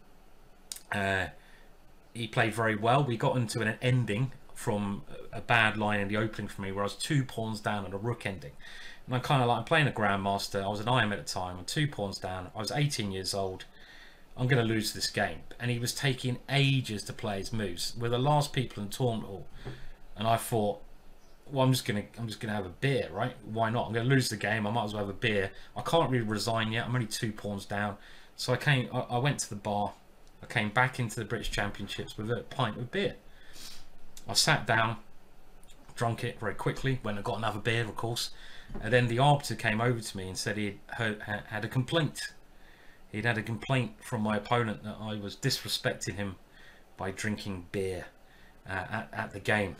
he played very well. We got into an ending from a bad line in the opening for me, where I was 2 pawns down and a rook ending. And I'm playing a Grandmaster. I was an IM at the time. I'm 2 pawns down. I was 18 years old. I'm going to lose this game. And he was taking ages to play his moves. We're the last people in tournament hall. And I thought, well, I'm just gonna have a beer, right? Why not? I'm going to lose the game. I might as well have a beer. I can't really resign yet. I'm only 2 pawns down. So I went to the bar. I came back into the British Championships with a pint of beer. I sat down, drunk it very quickly, went and got another beer, of course, and then the arbiter came over to me and said he had a complaint. He'd had a complaint from my opponent that I was disrespecting him by drinking beer at the game.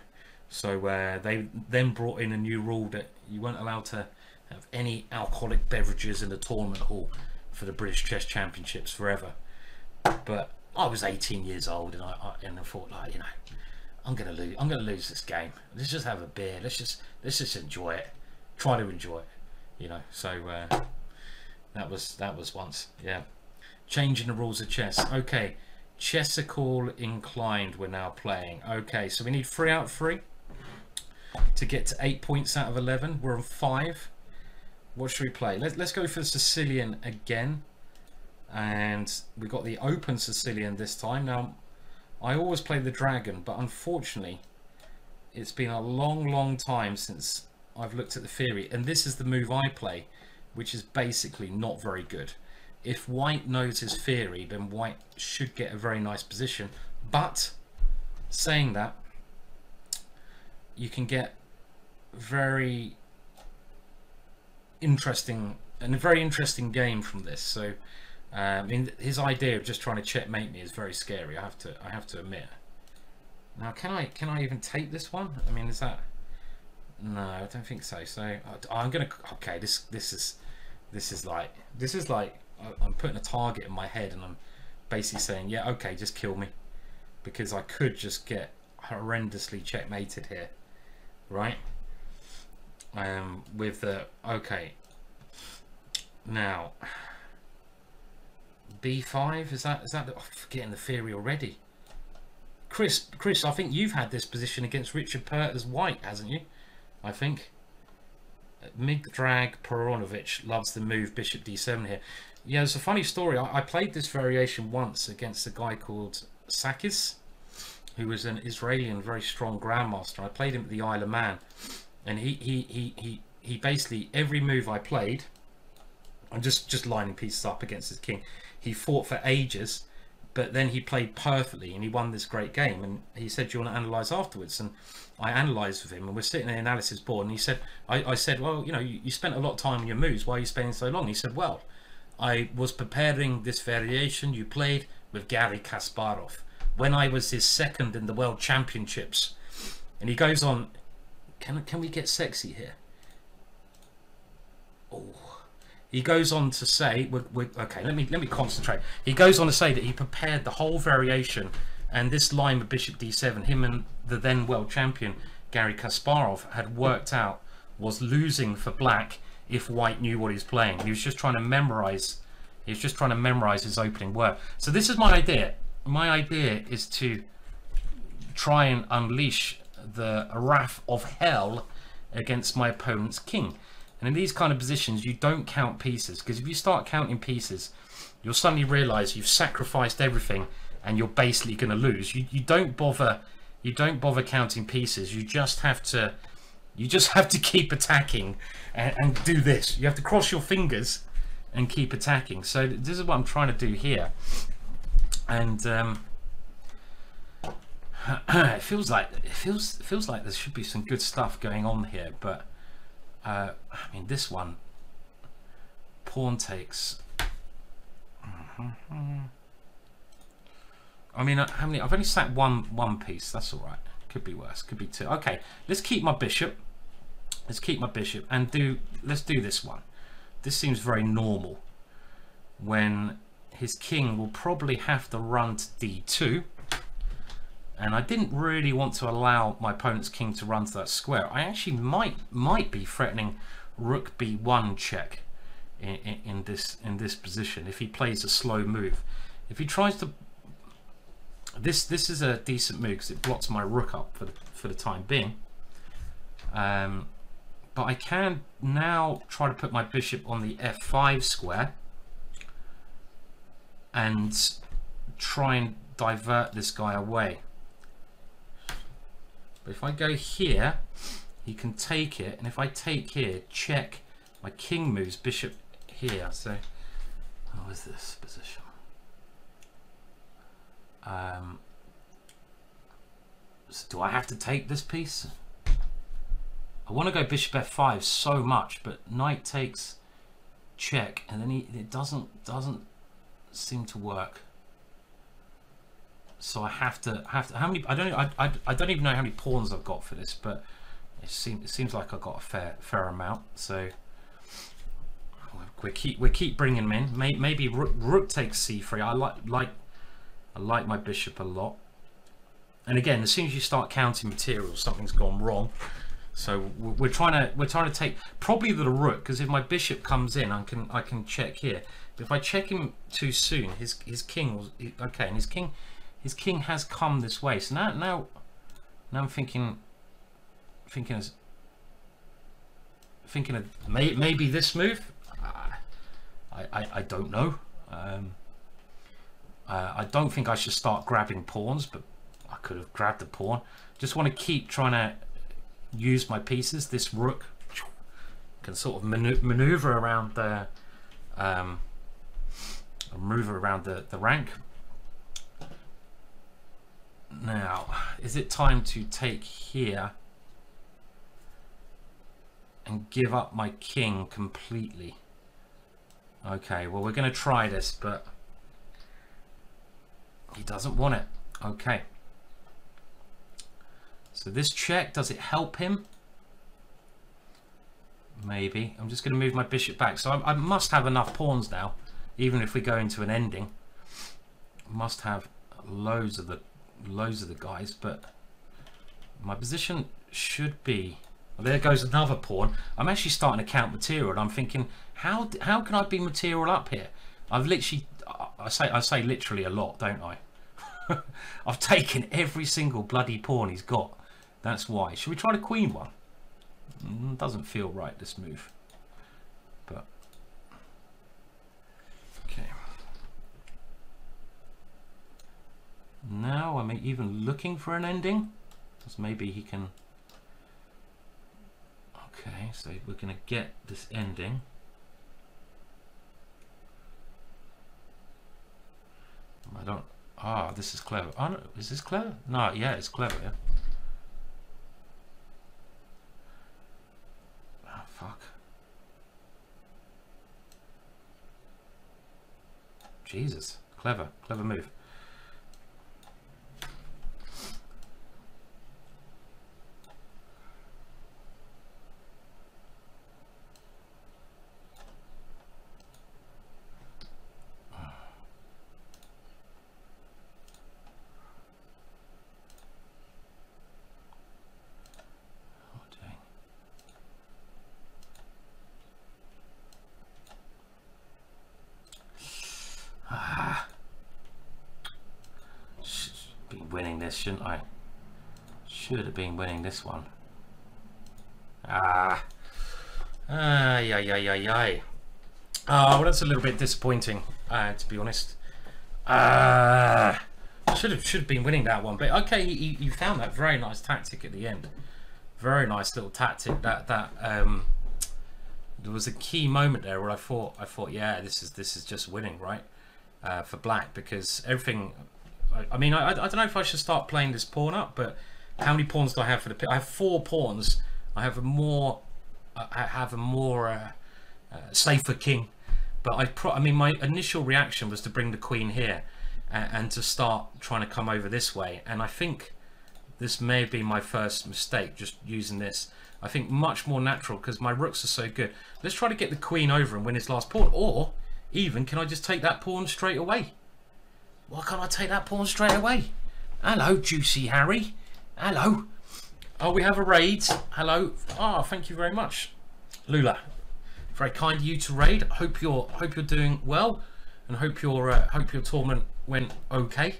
So they then brought in a new rule that you weren't allowed to have any alcoholic beverages in the tournament hall for the British Chess Championships forever. But I was 18 years old, and I thought, like, you know, I'm gonna lose this game. Let's just have a beer. Let's just enjoy it. Try to enjoy it, you know. So that was once, yeah. Changing the rules of chess. Okay, ChessicallyInclined we're now playing. Okay, so we need 3 out of 3 to get to 8 points out of 11. We're on 5. What should we play? Let's go for the Sicilian again. And we got the open Sicilian this time. Now, I always play the dragon, but unfortunately, it's been a long time since I've looked at the theory. And this is the move I play, which is basically not very good. If white knows his theory, then white should get a very nice position. But, saying that, you can get very interesting, and a very interesting game from this. So, I mean, his idea of just trying to checkmate me is very scary. I have to admit. Now, can I even take this one? I mean, is that? No, I don't think so. So I'm gonna. Okay, this is like I'm putting a target in my head, and I'm basically saying, yeah, okay, just kill me, because I could just get horrendously checkmated here, right? With the okay. Now. B5, is that the, oh, I'm forgetting the theory already. Chris, I think you've had this position against Richard Pert as white, hasn't you? I think. Migdrag Peronovich loves the move bishop d7 here. Yeah, it's a funny story. I played this variation once against a guy called Sakis, who was an Israeli and very strong grandmaster. I played him at the Isle of Man, and he basically, every move I played, I'm just lining pieces up against his king. He fought for ages, but then he played perfectly and he won this great game. And he said, "Do you want to analyze afterwards?" And I analyzed with him, and we're sitting in the analysis board, and he said, I said, "Well, you know, you spent a lot of time on your moves. Why are you spending so long?" He said, "Well, I was preparing this variation you played with Garry Kasparov when I was his second in the World Championships." And he goes on, can we get sexy here? Oh. He goes on to say, okay, let me concentrate. He goes on to say that he prepared the whole variation, and this line with bishop d7, him and the then world champion Garry Kasparov had worked out was losing for black if white knew what he's playing. He was just trying to memorize. He was just trying to memorize his opening word. So this is my idea. My idea is to try and unleash the wrath of hell against my opponent's king. And in these kind of positions, you don't count pieces, because if you start counting pieces, you'll suddenly realize you've sacrificed everything and you're basically going to lose. You don't bother counting pieces. You just have to keep attacking and do this. You have to cross your fingers and keep attacking. So this is what I'm trying to do here. And it feels like there should be some good stuff going on here, but I mean, this one, pawn takes. I mean, how many? I've only sacked one piece. That's all right. Could be worse. Could be two. Okay, let's keep my bishop. Let's keep my bishop and let's do this one. This seems very normal. When his king will probably have to run to d2. And I didn't really want to allow my opponent's king to run to that square. I actually might be threatening rook b1 check in this position if he plays a slow move. If he tries to, this is a decent move because it blocks my rook up for the time being. But I can now try to put my bishop on the f5 square and try and divert this guy away. But if I go here, he can take it, and if I take here, check, my king moves bishop here. So, how is this position? So do I have to take this piece? I want to go bishop f5 so much, but knight takes, check, and then it doesn't seem to work. So I have to how many? I don't even know how many pawns I've got for this, but it seems like I've got a fair amount. So we keep bringing them in. Maybe rook takes c3. I like my bishop a lot. And again, as soon as you start counting materials, something's gone wrong. So we're trying to take probably the rook, because if my bishop comes in, I can check here. But if I check him too soon, his king will, okay, and his king has come this way. So now I'm thinking of maybe this move. I don't know. I don't think I should start grabbing pawns, but I could have grabbed the pawn. Just want to keep trying to use my pieces. This rook can sort of maneuver around the rank. Now, is it time to take here and give up my king completely? Okay, well, we're going to try this, but he doesn't want it. Okay. So this check, does it help him? Maybe. I'm just going to move my bishop back. So I must have enough pawns now, even if we go into an ending. Must have loads of the guys, but my position should be, well, there goes another pawn. I'm actually starting to count material, and I'm thinking, how can I be material up here? I've literally, I say literally a lot, don't I? I've taken every single bloody pawn he's got. That's why. Should we try the queen one? Doesn't feel right, this move. But okay. Now I'm even looking for an ending, because maybe he can. Okay, so we're going to get this ending. I don't. Ah, this is clever. Oh, no, is this clever? No, yeah, it's clever. Yeah. Oh, fuck. Jesus, clever move. Winning this, shouldn't I? Should have been winning this one. Yeah. Oh, well, that's a little bit disappointing, to be honest. Should have been winning that one, but okay, you found that very nice tactic at the end. Very nice little tactic. That there was a key moment there where I thought, yeah, this is just winning, right? For black, because everything. I mean, I don't know if I should start playing this pawn up, but how many pawns do I have for the? I have 4 pawns. I have a more safer king, but I mean, my initial reaction was to bring the queen here and to start trying to come over this way. And I think this may be my first mistake, just using this. I think much more natural, because my rooks are so good. Let's try to get the queen over and win his last pawn, or even can I just take that pawn straight away? Why can't I take that pawn straight away? Hello, Juicy Harry. Hello. Oh, we have a raid. Hello. Ah, oh, thank you very much, Lula. Very kind of you to raid. Hope you're doing well, and hope your tournament went okay.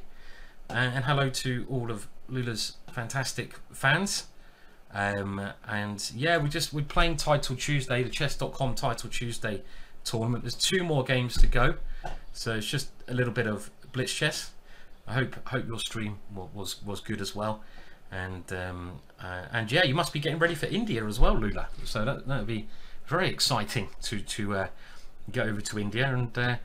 And hello to all of Lula's fantastic fans. And yeah, we're playing Title Tuesday, the chess.com Title Tuesday tournament. There's 2 more games to go, so it's just a little bit of blitz chess. I hope your stream was good as well, and yeah, you must be getting ready for India as well, Lula. So that would be very exciting to get over to India, and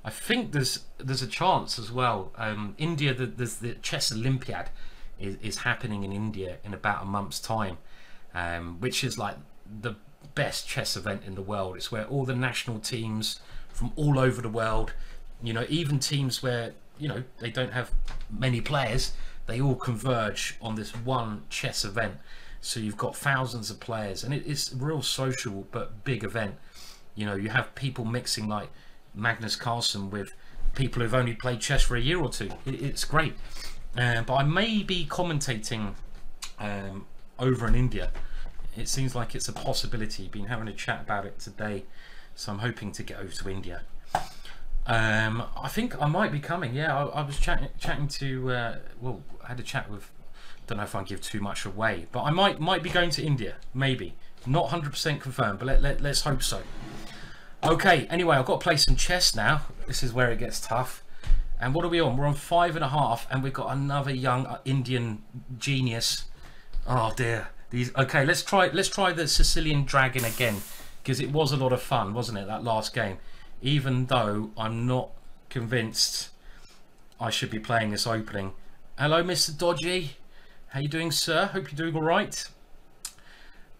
I think there's a chance as well. India, there's the Chess Olympiad is happening in India in about a month's time, which is like the best chess event in the world. It's where all the national teams from all over the world, you know, even teams where, you know, they don't have many players, they all converge on this one chess event. So you've got thousands of players, and it's a real social but big event. You know, you have people mixing like Magnus Carlsen with people who've only played chess for a year or 2. It's great. But I may be commentating over in India. It seems like it's a possibility. Been having a chat about it today, so I'm hoping to get over to India. I think I might be coming. Yeah, I was chatting to well, I had a chat with, don't know if I give too much away, but I might be going to India, maybe. Not 100% confirmed, but let's hope so. Okay, anyway, I've got to play some chess now. This is where it gets tough. And what are we on? We're on 5.5, and we've got another young Indian genius. Oh dear. Okay, let's try the Sicilian Dragon again, because it was a lot of fun, wasn't it, that last game? Even though I'm not convinced I should be playing this opening. Hello, Mr. Dodgy. How you doing, sir? Hope you're doing all right.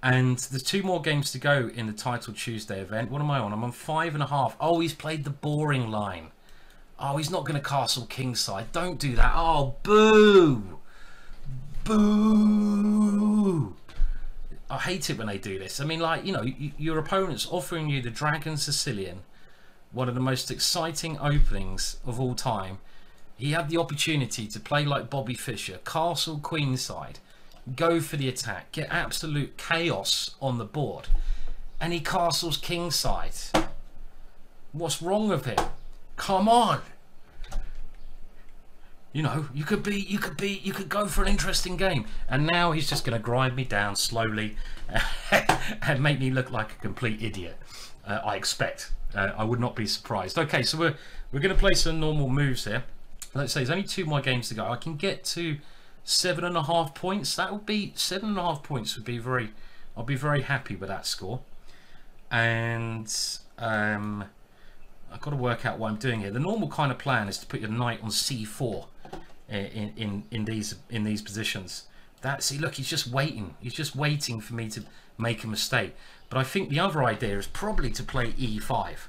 And there's 2 more games to go in the Title Tuesday event. What am I on? I'm on 5.5. Oh, he's played the boring line. Oh, he's not going to castle kingside. Don't do that. Oh, boo. Boo. I hate it when they do this. I mean, like, you know, your opponent's offering you the Dragon Sicilian, one of the most exciting openings of all time. He had the opportunity to play like Bobby Fischer, castle queenside, go for the attack, get absolute chaos on the board, and he castles kingside. What's wrong with him? Come on. You know, you could go for an interesting game. And now he's just going to grind me down slowly and make me look like a complete idiot. I expect. I would not be surprised. Okay, so we're going to play some normal moves here. Let's say there's only 2 more games to go. I can get to 7.5 points. That would be 7.5 points. Would be very. I'll be very happy with that score. And I've got to work out what I'm doing here. The normal kind of plan is to put your knight on c4 in these positions. See, look, he's just waiting. He's just waiting for me to make a mistake. But I think the other idea is probably to play e5.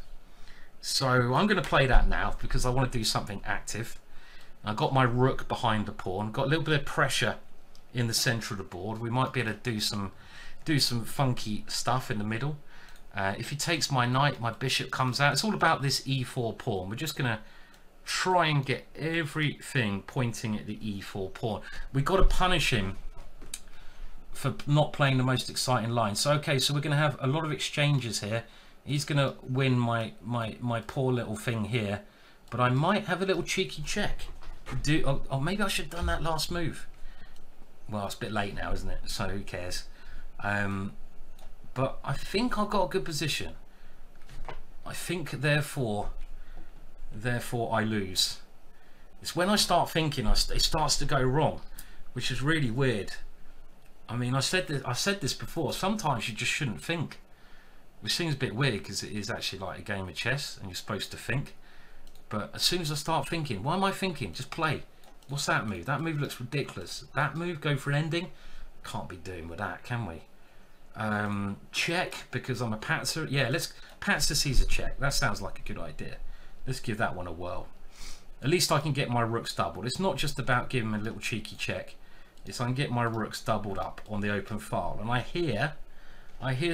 So I'm going to play that now because I want to do something active. I've got my rook behind the pawn. Got a little bit of pressure in the center of the board. We might be able to do some funky stuff in the middle. If he takes my knight, my bishop comes out. It's all about this e4 pawn. We're just going to try and get everything pointing at the e4 pawn. We've got to punish him for not playing the most exciting line. So okay, so we're going to have a lot of exchanges here. He's going to win my poor little thing here, but I might have a little cheeky check. Oh, maybe I should have done that last move. Well, it's a bit late now, isn't it? So who cares? But I think I've got a good position. I think therefore I lose. It's when I start thinking it starts to go wrong, which is really weird. I mean, I said this before. Sometimes you just shouldn't think, which seems a bit weird because it is actually like a game of chess and you're supposed to think. But as soon as I start thinking, why am I thinking? Just play. What's that move? That move looks ridiculous. That move, go for an ending. Can't be doing with that, can we? Check because I'm a patzer. Yeah, let's patzer Caesar check. That sounds like a good idea. Let's give that one a whirl. At least I can get my rooks doubled. It's not just about giving him a little cheeky check. It's I can get my rooks doubled up on the open file. And I hear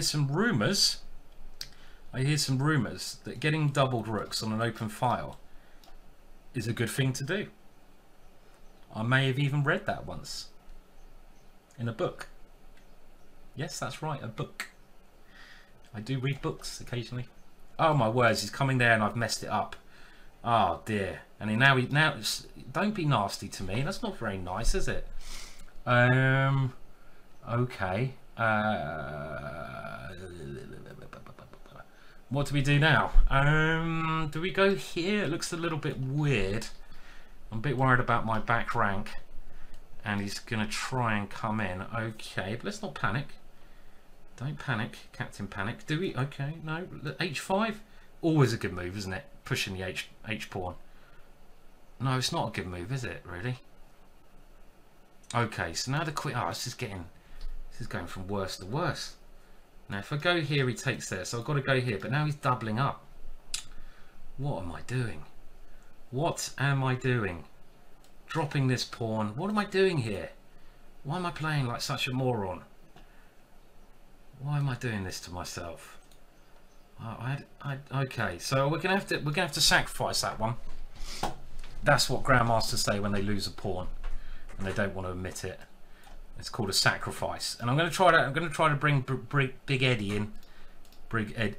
some rumours. I hear some rumours that getting doubled rooks on an open file is a good thing to do. I may have even read that once in a book. Yes, that's right, a book. I do read books occasionally. Oh my words, he's coming there and I've messed it up. Oh dear. And now don't be nasty to me. That's not very nice, is it? Okay. What do we do now? Do we go here? It looks a little bit weird. I'm a bit worried about my back rank. And he's going to try and come in. Okay, but let's not panic. Don't panic, Captain Panic. Do we? Okay, no. H5? Always a good move, isn't it? Pushing the H pawn. No, it's not a good move, is it, really? Okay, so now the queen. Oh, this is going from worse to worse. Now, if I go here, he takes there. So I've got to go here. But now he's doubling up. What am I doing? What am I doing? Dropping this pawn. What am I doing here? Why am I playing like such a moron? Why am I doing this to myself? Okay, so we're gonna have to sacrifice that one. That's what Grandmasters say when they lose a pawn and they don't want to admit it. It's called a sacrifice. And I'm going to try to bring Big Eddie in.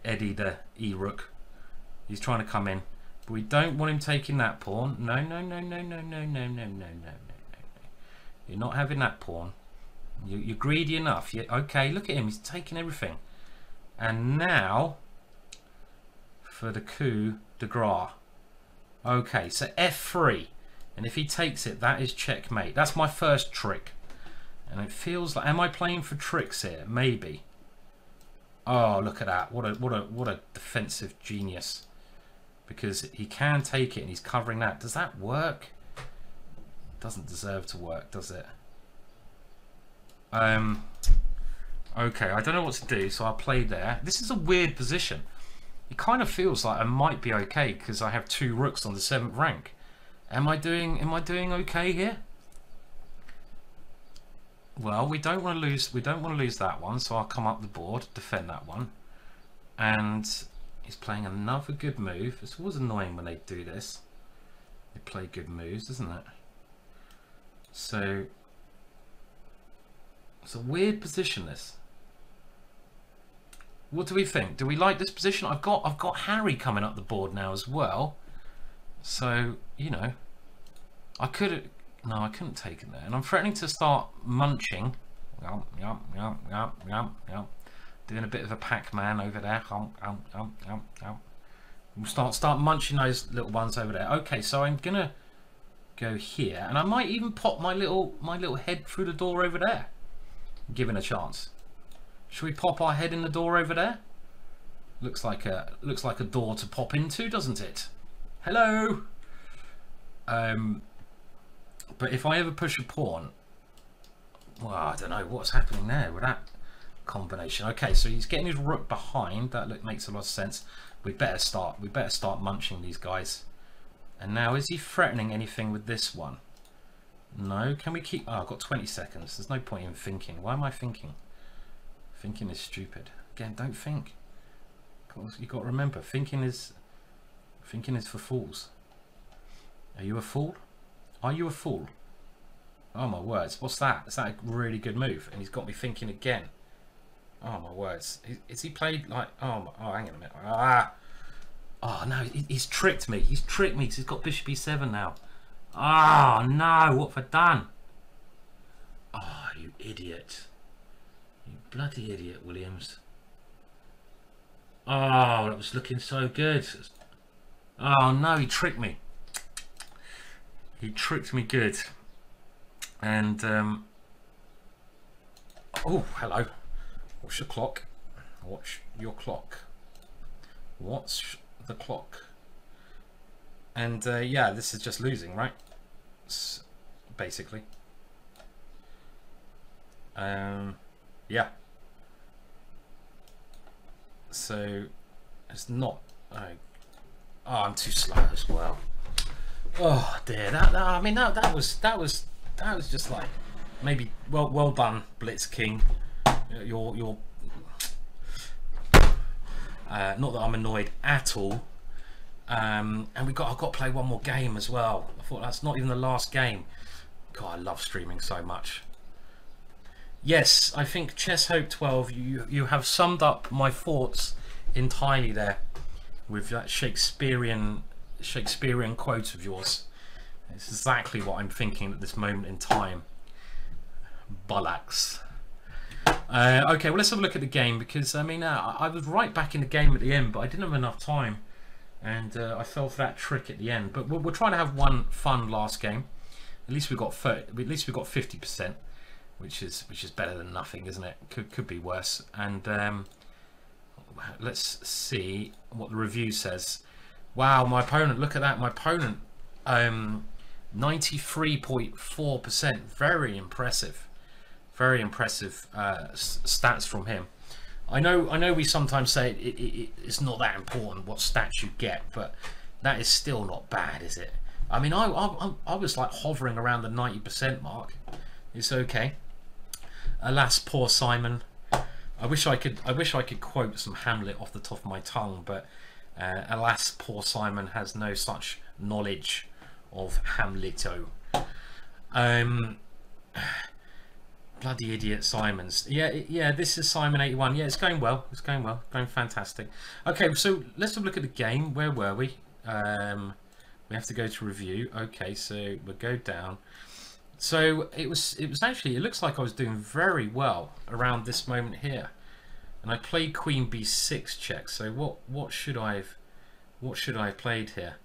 Eddie the E-Rook. He's trying to come in. But we don't want him taking that pawn. No. You're not having that pawn. You're greedy enough. Okay, look at him. He's taking everything. And now for the coup de grace. Okay, so F3. And if he takes it, that is checkmate. That's my first trick. And it feels like, am I playing for tricks here? Maybe. Oh, look at that. What a defensive genius. Because he can take it and he's covering that. Does that work? Doesn't deserve to work, does it? Okay, I don't know what to do, so I'll play there. This is a weird position. It kind of feels like I might be okay because I have 2 rooks on the 7th rank. Am I doing okay here? Well, we don't want to lose that one, so I'll come up the board, defend that one. And he's playing another good move. It's always annoying when they do this. They play good moves, isn't it? So it's a weird position, this. What do we think? Do we like this position? I've got Harry coming up the board now as well. So, you know, I could have... No, I couldn't take it there. And I'm threatening to start munching. Yum, yum, yum, yum, yum, yum. Doing a bit of a Pac-Man over there. Yum, yum, yum, yum, yum. We'll start munching those little ones over there. Okay, so I'm gonna go here, and I might even pop my little head through the door over there. Given a chance. Should we pop our head in the door over there? Looks like a door to pop into, doesn't it? Hello. But if I ever push a pawn, well, I don't know what's happening there with that combination. Okay, so he's getting his rook behind. That makes a lot of sense. We better start munching these guys. And now, is he threatening anything with this one? No. Can we keep... Oh, I've got 20 seconds. There's no point in thinking. Why am I thinking? Thinking is stupid. Again, don't think. You've got to remember, thinking is for fools. Are you a fool? Are you a fool? Oh my words, what's that? Is that a really good move? And he's got me thinking again. Oh my words. Is he played like... Oh, hang on a minute. Oh no, he's tricked me. He's tricked me because he's got bishop e7 now. Oh no, what have I done? Oh, you idiot. You bloody idiot, Williams. Oh, that was looking so good. Oh no, he tricked me. He tricked me good. And oh, hello. What's your clock? What's your clock? What's the clock? And yeah, this is just losing, right? Basically. Yeah. So it's not. Oh, I'm too slow as well. Oh dear. I mean, that was just like maybe well done, Blitz King. You're not that I'm annoyed at all. And I've got to play one more game as well. I thought that's not even the last game. God, I love streaming so much. Yes, I think Chess Hope 12, you have summed up my thoughts entirely there with that Shakespearean quote of yours. It's exactly what I'm thinking at this moment in time. Bollocks. Okay, well, let's have a look at the game, because I mean, I was right back in the game at the end, but I didn't have enough time, and I fell for that trick at the end. But we're trying to have one fun last game. At least we got 50%, which is better than nothing, isn't it? Could be worse. And let's see what the review says. Wow, my opponent! Look at that, my opponent. 93.4%. Very impressive. Very impressive stats from him. I know we sometimes say it's not that important what stats you get, but that is still not bad, is it? I mean, I was like hovering around the 90% mark. It's okay. Alas, poor Simon. I wish I could quote some Hamlet off the top of my tongue, but alas, poor Simon has no such knowledge of Hamleto. Bloody idiot Simons. Yeah, this is Simon 81. Yeah, it's going well. It's going well. Going fantastic. Okay, so let's have a look at the game. Where were we? We have to go to review. Okay, so we'll go down. So it was actually, it looks like I was doing very well around this moment here. And I played Queen B6 check. So what should I have played here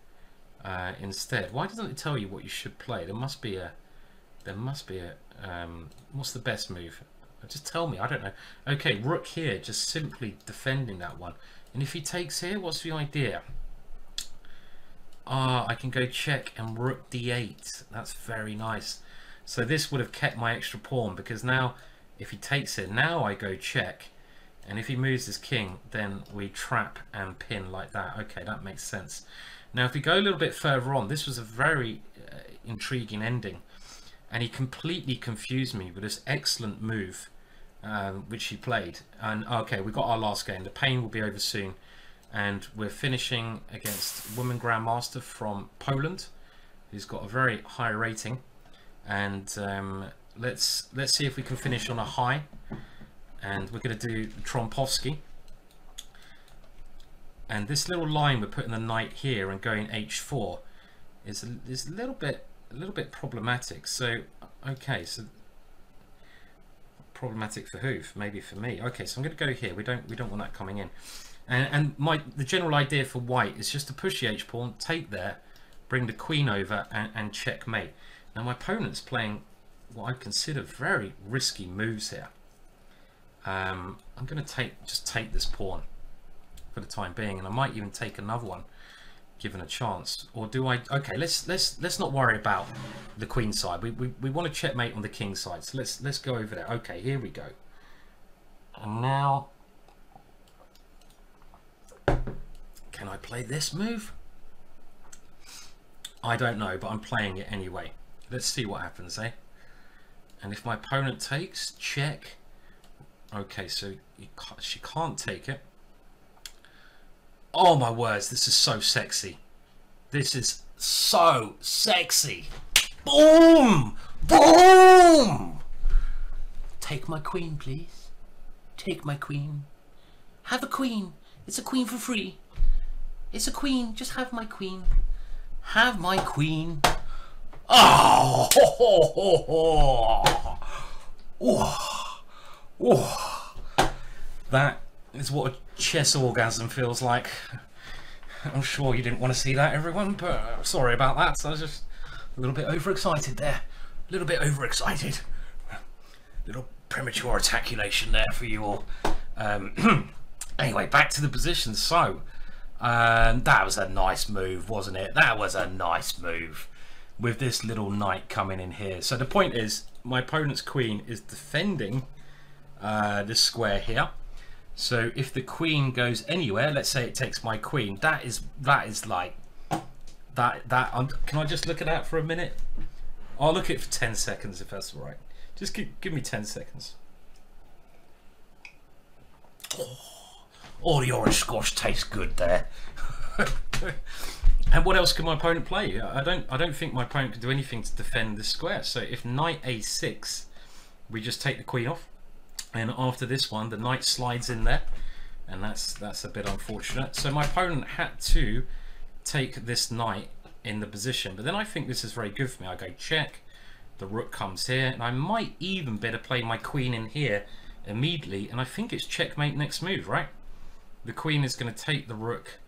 instead? Why doesn't it tell you what you should play? There must be a what's the best move? Just tell me. I don't know. Okay, rook here, just simply defending that one. And if he takes here, what's the idea? I can go check and rook d8. That's very nice. So this would have kept my extra pawn, because now if he takes it, now I go check, and if he moves his king, then we trap and pin like that. Okay, that makes sense. Now if we go a little bit further on, this was a very intriguing ending, and he completely confused me with this excellent move which he played. And okay, we got our last game. The pain will be over soon, and we're finishing against woman Grandmaster from Poland, who's got a very high rating. And let's see if we can finish on a high. And we're going to do Trompovsky. And this little line we're putting the knight here and going h4 is a little bit problematic. So okay, so problematic for who? Maybe for me. Okay, so I'm going to go here. We don't want that coming in. And the general idea for white is just to push the h pawn, take there, bring the queen over, and checkmate. Now my opponent's playing what I consider very risky moves here. I'm going to just take this pawn for the time being, and I might even take another one given a chance. Or do I? Okay, let's not worry about the queen side. We want to checkmate on the king side. So let's go over there. Okay, here we go. And now, can I play this move? I don't know, but I'm playing it anyway. Let's see what happens, eh? And if my opponent takes, check. Okay, so she can't take it. Oh my words, this is so sexy. This is so sexy. Boom! Boom! Take my queen, please. Take my queen. Have a queen. It's a queen for free. It's a queen. Just have my queen. Have my queen. Oh! Oh! Oh! That is what a chess orgasm feels like. I'm sure you didn't want to see that, everyone, but sorry about that. I was just a little bit overexcited there. A little bit overexcited. Little premature ejaculation there for you all. Anyway, back to the position. So, that was a nice move, wasn't it? That was a nice move with this little knight coming in here. So the point is, my opponent's queen is defending this square here. So if the queen goes anywhere, let's say it takes my queen, that is like that. Can I just look at that for a minute? I'll look at it for 10 seconds if that's all right. Just give me 10 seconds. Oh, the orange squash tastes good there. And what else can my opponent play? I don't think my opponent can do anything to defend this square. So if knight a6, we just take the queen off. And after this one, the knight slides in there, and that's a bit unfortunate. So my opponent had to take this knight in the position, but then I think this is very good for me. I go check, the rook comes here, and I might even better play my queen in here immediately, and I think it's checkmate next move, right? The queen is going to take the rook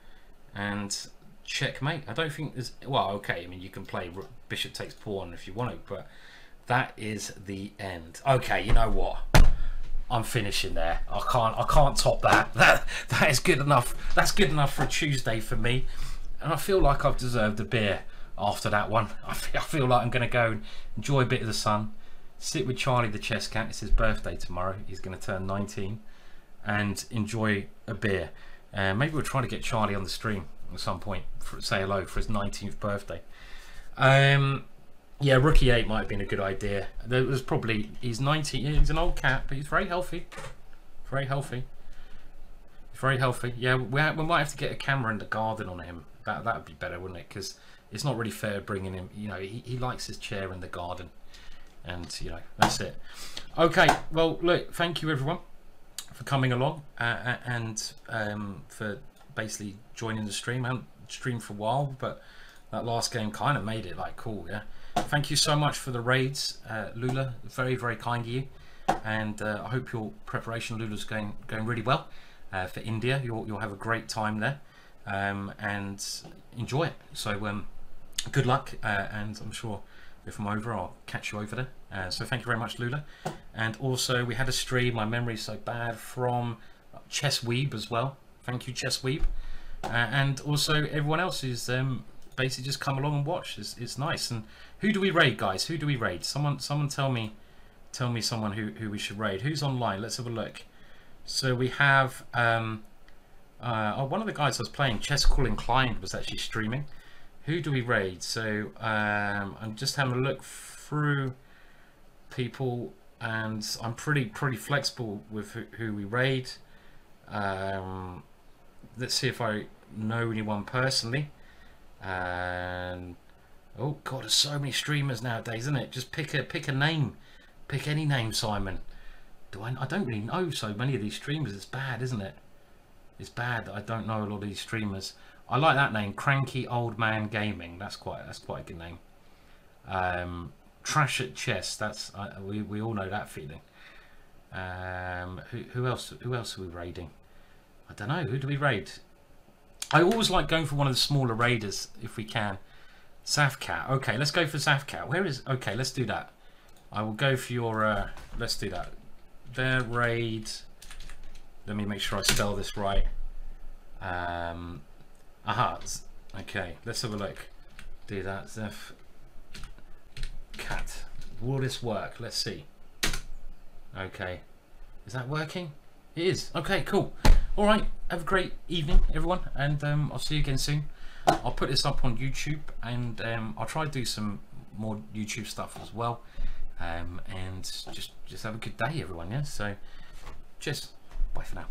and checkmate. I don't think there's, well, okay, I mean, you can play rook, bishop takes pawn if you want to, but that is the end. Okay, you know what? I'm finishing there. I can't top that. That is good enough. That's good enough for a Tuesday for me. And I feel like I've deserved a beer after that one. I feel like I'm going to go and enjoy a bit of the sun, sit with Charlie the chess cat. It's his birthday tomorrow. He's going to turn 19, and enjoy a beer. Maybe we'll try to get Charlie on the stream at some point, say hello for his 19th birthday. Yeah, rook e8 might have been a good idea. There was probably, he's 19, he's an old cat, but he's very healthy. Very healthy. He's very healthy. Yeah, we might have to get a camera in the garden on him. That would be better, wouldn't it? Because it's not really fair bringing him, you know, he likes his chair in the garden. And, you know, that's it. Okay, well, look, thank you everyone for coming along and for basically joining the stream. I haven't streamed for a while, but that last game kind of made it like cool, yeah. Thank you so much for the raids, Lula. Very, very kind of you, and I hope your preparation, Lula's going really well for India. You'll have a great time there, and enjoy it. So good luck, and I'm sure if I'm over, I'll catch you over there. So thank you very much, Lula. And also, we had a stream. My memory's so bad, from Chess Weeb as well. Thank you, Chess Weeb, and also everyone else who's basically just come along and watch. It's nice. And who do we raid, guys? Who do we raid? Someone tell me someone who we should raid. Who's online? Let's have a look. So we have one of the guys I was playing, ChessicallyInclined, was actually streaming. Who do we raid? So I'm just having a look through people, and I'm pretty flexible with who we raid. Let's see if I know anyone personally. And oh god, there's so many streamers nowadays, isn't it? Just pick a name, pick any name, Simon. I don't really know so many of these streamers. It's bad, isn't it? It's bad that I don't know a lot of these streamers. I like that name, Cranky Old Man Gaming. That's quite a good name. Trash at chess. That's we all know that feeling. Who else are we raiding? I don't know. Who do we raid? I always like going for one of the smaller raiders if we can. Zafcat. Okay, let's go for Zafcat. Where is? Okay, let's do that. I will go for your. Let's do that. Their raid. Let me make sure I spell this right. Aha. Okay, let's have a look. Do that. Zef. Cat. Will this work? Let's see. Okay. Is that working? It is. Okay, cool. All right. Have a great evening, everyone, and I'll see you again soon. I'll put this up on YouTube, and I'll try to do some more YouTube stuff as well. And just have a good day, everyone. Yeah. So, cheers. Bye for now.